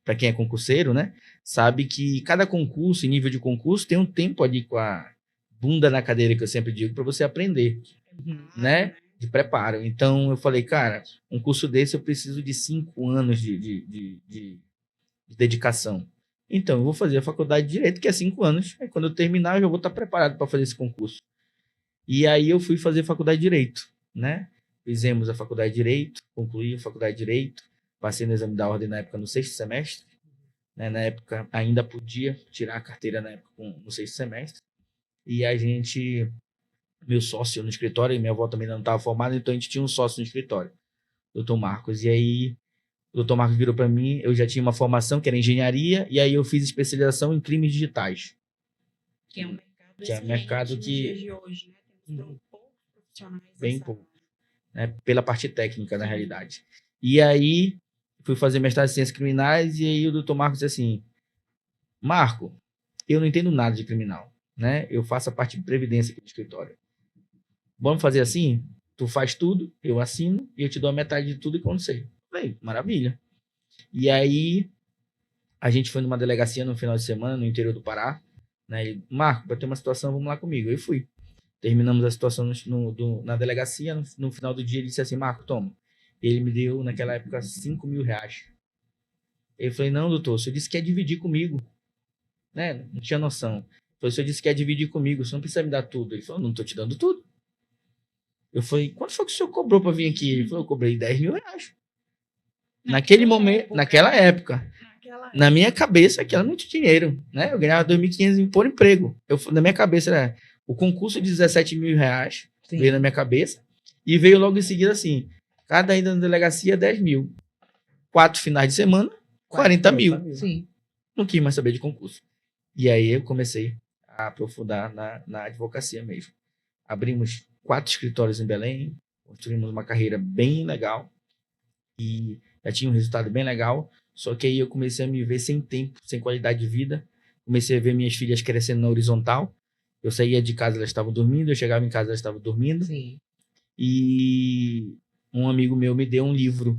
para quem é concurseiro, né? Sabe que cada concurso, nível de concurso, tem um tempo ali com a bunda na cadeira, que eu sempre digo, para você aprender, né? De preparo. Então eu falei: cara, um curso desse eu preciso de 5 anos de dedicação. Então eu vou fazer a faculdade de Direito, que é 5 anos. Aí quando eu terminar, eu já vou estar preparado para fazer esse concurso. E aí eu fui fazer faculdade de Direito, né? Fizemos a faculdade de Direito, concluí a faculdade de Direito, passei no exame da ordem na época no 6º semestre, né? Na época ainda podia tirar a carteira na época no 6º semestre. E a gente, meu sócio no escritório, e minha avó também não estava formada, então a gente tinha um sócio no escritório, Dr. Marcos. E aí o Dr. Marcos virou para mim, eu já tinha uma formação que era engenharia, e aí eu fiz especialização em crimes digitais.
Que é um mercado,
que é um mercado
nos
que
dias de hoje, né? Temos poucos profissionais
bem
nessa
pouco,
área.
né? Pela parte técnica, na realidade. E aí fui fazer mestrado em ciências criminais, e aí o Dr. Marcos disse assim: Marco, eu não entendo nada de criminal, né? Eu faço a parte de previdência aqui do escritório. Vamos fazer assim? Tu faz tudo, eu assino, e eu te dou a metade de tudo que eu não sei. Falei: maravilha. E aí a gente foi numa delegacia no final de semana, no interior do Pará, né? Ele: Marco, vai ter uma situação, vamos lá comigo. Eu fui. Terminamos a situação na delegacia. No final do dia, ele disse assim: Marco, toma. Ele me deu, naquela época, R$5.000. Eu falei: não, doutor, o senhor disse que ia dividir comigo. Né? Não tinha noção. Eu falei: o senhor disse que ia dividir comigo, o senhor não precisa me dar tudo. Ele falou: não estou te dando tudo. Eu falei: quanto foi que o senhor cobrou para vir aqui? Ele falou: eu cobrei R$10.000. Naquele momento, naquela época. Na minha cabeça, aquilo era muito dinheiro, né? Eu ganhava R$2.500 por emprego. Na minha cabeça, era o concurso de R$17.000 veio na minha cabeça, e veio logo em seguida assim: cada ida na delegacia, 10 mil. 4 finais de semana, 40 mil.
Sim.
Não quis mais saber de concurso. E aí eu comecei a aprofundar na advocacia mesmo. Abrimos 4 escritórios em Belém, construímos uma carreira bem legal, e já tinha um resultado bem legal. Só que aí eu comecei a me ver sem tempo, sem qualidade de vida. Comecei a ver minhas filhas crescendo na horizontal. Eu saía de casa, elas estavam dormindo. Eu chegava em casa, elas estavam dormindo.
Sim.
E um amigo meu me deu um livro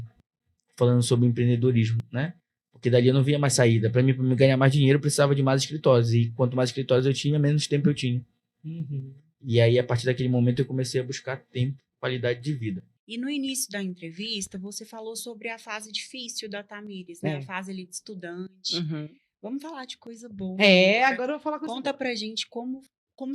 falando sobre empreendedorismo, né? Porque dali eu não via mais saída. Para mim ganhar mais dinheiro, eu precisava de mais escritórios. E quanto mais escritórios eu tinha, menos tempo eu tinha.
Uhum.
E aí, a partir daquele momento, eu comecei a buscar tempo, qualidade de vida.
E no início da entrevista, você falou sobre a fase difícil da Tamires, né? A fase ali de estudante. Vamos falar de coisa boa.
Agora eu vou falar com
Conta pra gente como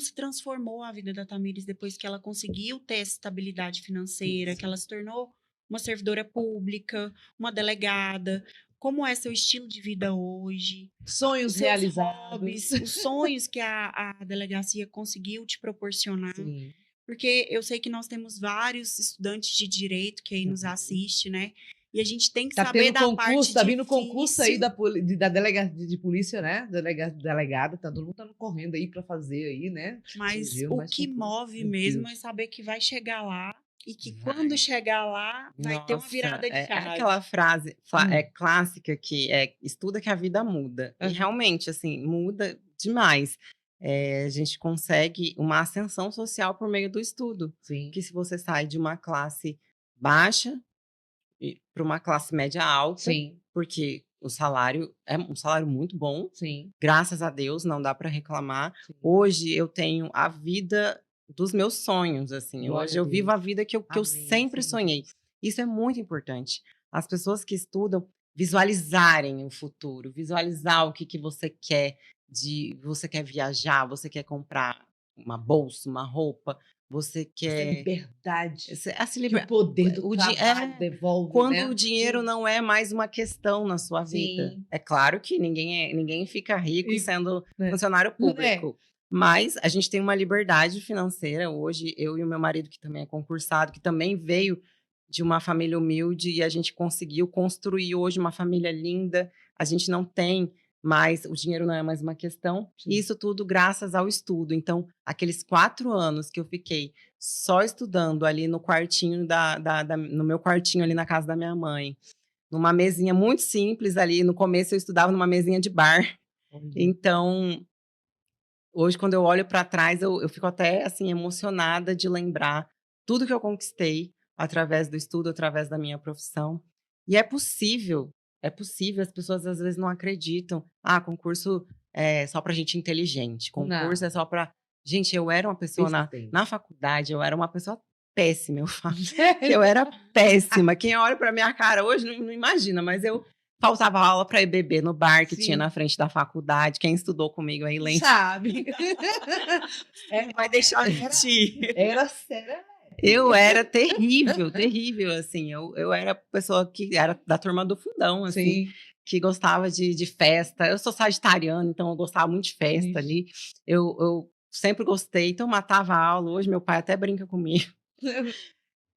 se transformou a vida da Tamires depois que ela conseguiu ter essa estabilidade financeira, que ela se tornou uma servidora pública, uma delegada. Como é seu estilo de vida hoje?
Sonhos
os seus
realizados.
hobbies, os sonhos que a delegacia conseguiu te proporcionar.
Sim.
Porque eu sei que nós temos vários estudantes de direito que aí nos assistem, né? E a gente tem que saber da parte
tá vindo concurso aí
difícil.
da delegada de polícia, né? Delegada, tá todo mundo tá correndo aí para fazer aí, né?
Mas
Surgiu
o
mais
que
concurso.
move
Meu
mesmo
Deus.
é saber que vai chegar lá e que
Vai.
quando chegar lá vai ter uma
Nossa,
virada de
é
chave.
aquela frase clássica que é estuda que a vida muda. E realmente, assim, muda demais. A gente consegue uma ascensão social por meio do estudo.
Sim.
Que se você sai de uma classe baixa para uma classe média alta,
Sim.
porque o salário é um salário muito bom,
Sim.
graças a Deus, não dá para reclamar.
Sim.
Hoje eu tenho a vida dos meus sonhos, assim.
Glória
Hoje
a
eu
Deus.
vivo a vida que eu
Amém,
sempre
Senhor
sonhei.
Jesus.
Isso é muito importante. As pessoas que estudam visualizarem o futuro, visualizar o que você quer, você quer viajar, você quer comprar uma bolsa, uma roupa. você
Essa
quer
liberdade
essa
que o
liberdade.
poder do
O
trabalho devolve,
Quando
né?
o dinheiro não é mais uma questão na sua vida.
Sim.
É claro que ninguém fica rico
E-
sendo
né?
funcionário público. Mas a gente tem uma liberdade financeira hoje. Eu e o meu marido, que também é concursado, que também veio de uma família humilde, e a gente conseguiu construir hoje uma família linda. A gente não tem mais, o dinheiro não é mais uma questão.
Sim.
E isso tudo graças ao estudo. Então, aqueles 4 anos que eu fiquei só estudando ali no quartinho no meu quartinho ali na casa da minha mãe, numa mesinha muito simples ali. No começo eu estudava numa mesinha de bar. Então, hoje quando eu olho para trás, eu fico até assim emocionada de lembrar tudo que eu conquistei através do estudo, através da minha profissão. E é possível, as pessoas às vezes não acreditam. Ah, concurso é só para gente inteligente, concurso é só para... Gente, eu era uma pessoa na faculdade, eu era uma pessoa péssima, eu falo. Eu era péssima. Quem olha pra minha cara hoje não imagina, mas eu faltava aula para ir beber no bar que tinha na frente da faculdade. Quem estudou comigo aí, lembra?
Sabe?
Não vai deixar eu mentir.
Era sério.
Eu era terrível, terrível, assim. Eu era pessoa que era da turma do fundão, assim.
Sim.
Que gostava de festa. Eu sou sagitariana, então eu gostava muito de festa ali. Eu sempre gostei, então eu matava a aula. Hoje meu pai até brinca comigo.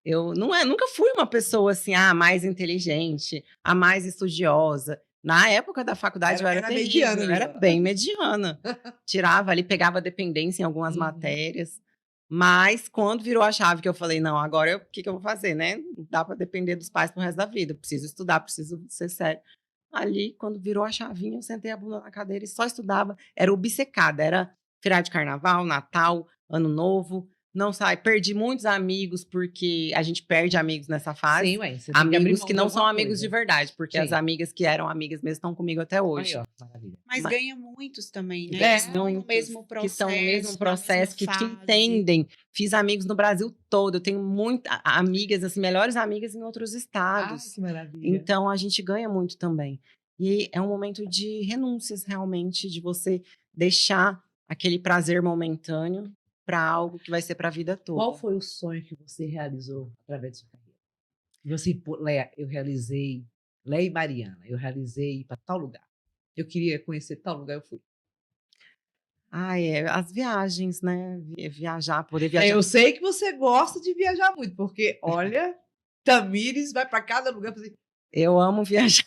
Eu nunca fui uma pessoa assim, mais inteligente, a mais estudiosa. Na época da faculdade eu era terrível,
mediana,
eu era bem mediana. Tirava ali, pegava dependência em algumas matérias. Mas quando virou a chave que eu falei, não, agora o que eu vou fazer, né? Não dá para depender dos pais pro resto da vida. Eu preciso estudar, preciso ser sério. Ali, quando virou a chavinha, eu sentei a bunda na cadeira e só estudava. Era obcecada, era feriado de carnaval, Natal, Ano Novo. Não sai, perdi muitos amigos, porque a gente perde amigos nessa fase.
Sim, ué, você tem que abrir
Amigos
mão
que
de
não são
alguma
amigos
coisa.
de verdade, porque as
Sim.
amigas que eram amigas mesmo estão comigo até hoje.
Aí, ó, maravilha.
Mas
Mas-
ganha muitos também, né?
É,
Que estão no mesmo
que
processo.
estão no mesmo
na
processo, que
mesma
te
fase.
entendem. Fiz amigos no Brasil todo. Eu tenho muitas amigas, assim, melhores amigas em outros estados.
Ai, que maravilha.
Então, a gente ganha muito também. E é um momento de renúncias, realmente, de você deixar aquele prazer momentâneo para algo que vai ser para a vida toda.
Qual foi o sonho que você realizou através da sua carreira? E você, pô, Léa, eu realizei, Léa e Mariana, eu realizei ir para tal lugar. Eu queria conhecer tal lugar, eu fui.
As viagens, né? Viajar, poder viajar.
Eu sei que você gosta de viajar muito, porque, olha, Tamires vai para cada lugar.
Eu amo viajar.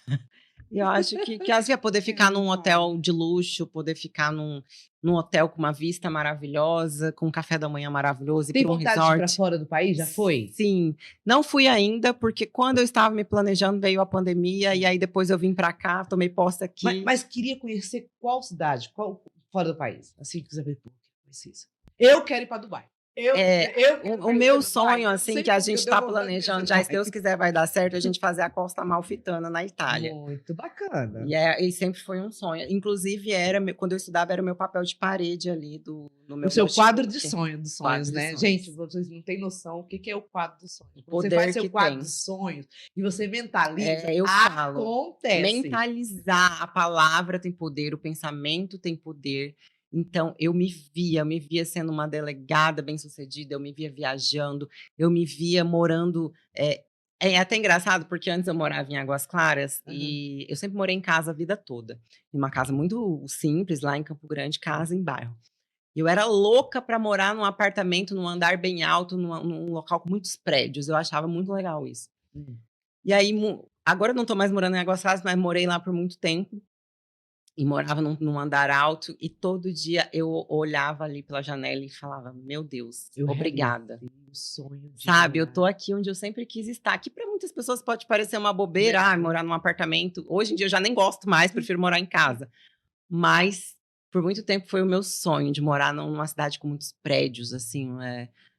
E eu acho que às vezes poder ficar num hotel de luxo, poder ficar num hotel com uma vista maravilhosa, com um café da manhã maravilhoso, ir
Tem
para um
vontade de ir para
resort.
fora do país? Já foi?
Sim. Não fui ainda, porque quando eu estava me planejando, veio a pandemia, e aí depois eu vim para cá, tomei posse aqui.
Mas queria conhecer qual cidade, qual fora do país? Assim, que você precisa. Eu quero ir para Dubai.
O meu sonho, assim, que a gente está planejando, já se Deus quiser vai dar certo, a gente fazer a Costa Amalfitana na Itália.
Muito bacana.
E sempre foi um sonho. Inclusive, quando eu estudava, era o meu papel de parede ali do meu
O seu
notebook.
quadro de sonhos,
Quadro de
né?
sonhos.
Gente, vocês não têm noção o que é o quadro dos sonhos. Quando você
poder
faz seu
que
quadro
tem.
de sonhos e você mentaliza,
Eu falo,
acontece.
mentalizar, a palavra tem poder, o pensamento tem poder. Então, eu me via sendo uma delegada bem-sucedida, eu me via viajando, eu me via morando. É até engraçado, porque antes eu morava em Águas Claras e eu sempre morei em casa a vida toda. Em uma casa muito simples, lá em Campo Grande, casa em bairro. E eu era louca para morar num apartamento, num andar bem alto, num local com muitos prédios. Eu achava muito legal isso. E aí, agora eu não estou mais morando em Águas Claras, mas morei lá por muito tempo. E morava num andar alto, e todo dia eu olhava ali pela janela e falava, meu Deus, obrigada.
O sonho de
Sabe, eu
morar.
tô aqui onde eu sempre quis estar. Que para muitas pessoas pode parecer uma bobeira, morar num apartamento. Hoje em dia eu já nem gosto mais, prefiro morar em casa. Mas por muito tempo foi o meu sonho de morar numa cidade com muitos prédios, assim,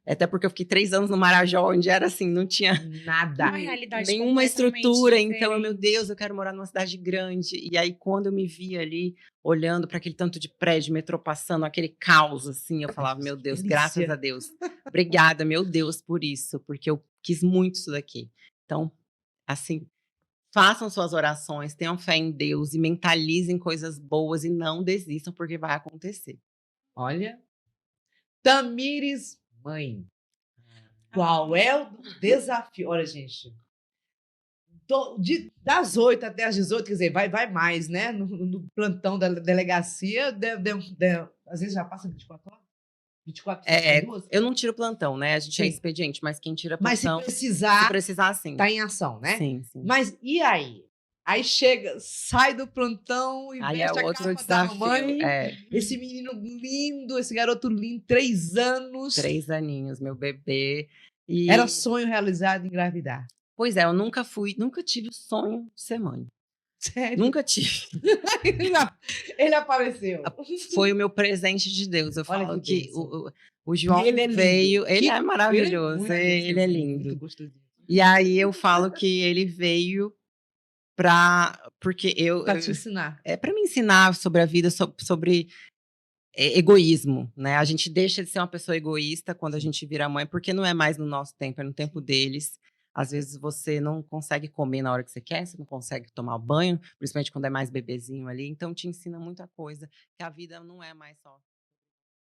até porque eu fiquei 3 anos no Marajó, onde era assim, não tinha
Nada.
Uma realidade
nenhuma
completamente
estrutura. Então, meu
diferente.
Deus, eu quero morar numa cidade grande. E aí, quando eu me via ali, olhando para aquele tanto de prédio, metrô passando, aquele caos, assim, eu falava, meu Deus,
delícia.
graças a Deus. Obrigada, meu Deus, por isso, porque eu quis muito isso daqui. Então, assim, façam suas orações, tenham fé em Deus e mentalizem coisas boas e não desistam, porque vai acontecer.
Olha, Tamires, mãe. Qual é o desafio? Olha, gente, das 8 até as 18, quer dizer, vai mais, né? No plantão da delegacia, às vezes já passa 24 horas? 24 horas?
Eu não tiro plantão, né? A gente é
Sim.
expediente, mas quem tira
Mas se
plantão,
precisar,
sim.
tá em ação, né?
Sim, sim.
Mas e aí? Aí chega, sai do plantão e
Aí
veste
é
a
outro
capa da
desafio.
mãe.
É,
Esse menino lindo, esse garoto lindo, 3 anos.
3 aninhos, meu bebê. E,
Era sonho realizado engravidar.
pois é, eu nunca tive o sonho de ser mãe.
Sério?
Nunca tive.
Ele apareceu.
Foi o meu presente de Deus. Eu
Olha
falo
que
que
bênção.
o João
E ele é lindo.
veio. Ele é
muito
maravilhoso, ele é
gostosinho,
lindo.
muito gostosinho.
E aí eu falo que ele veio porque
Pra te ensinar.
é para me ensinar sobre a vida, sobre egoísmo, né? A gente deixa de ser uma pessoa egoísta quando a gente vira mãe, porque não é mais no nosso tempo, é no tempo deles. Às vezes você não consegue comer na hora que você quer, você não consegue tomar banho, principalmente quando é mais bebezinho ali. Então te ensina muita coisa, que a vida não é mais só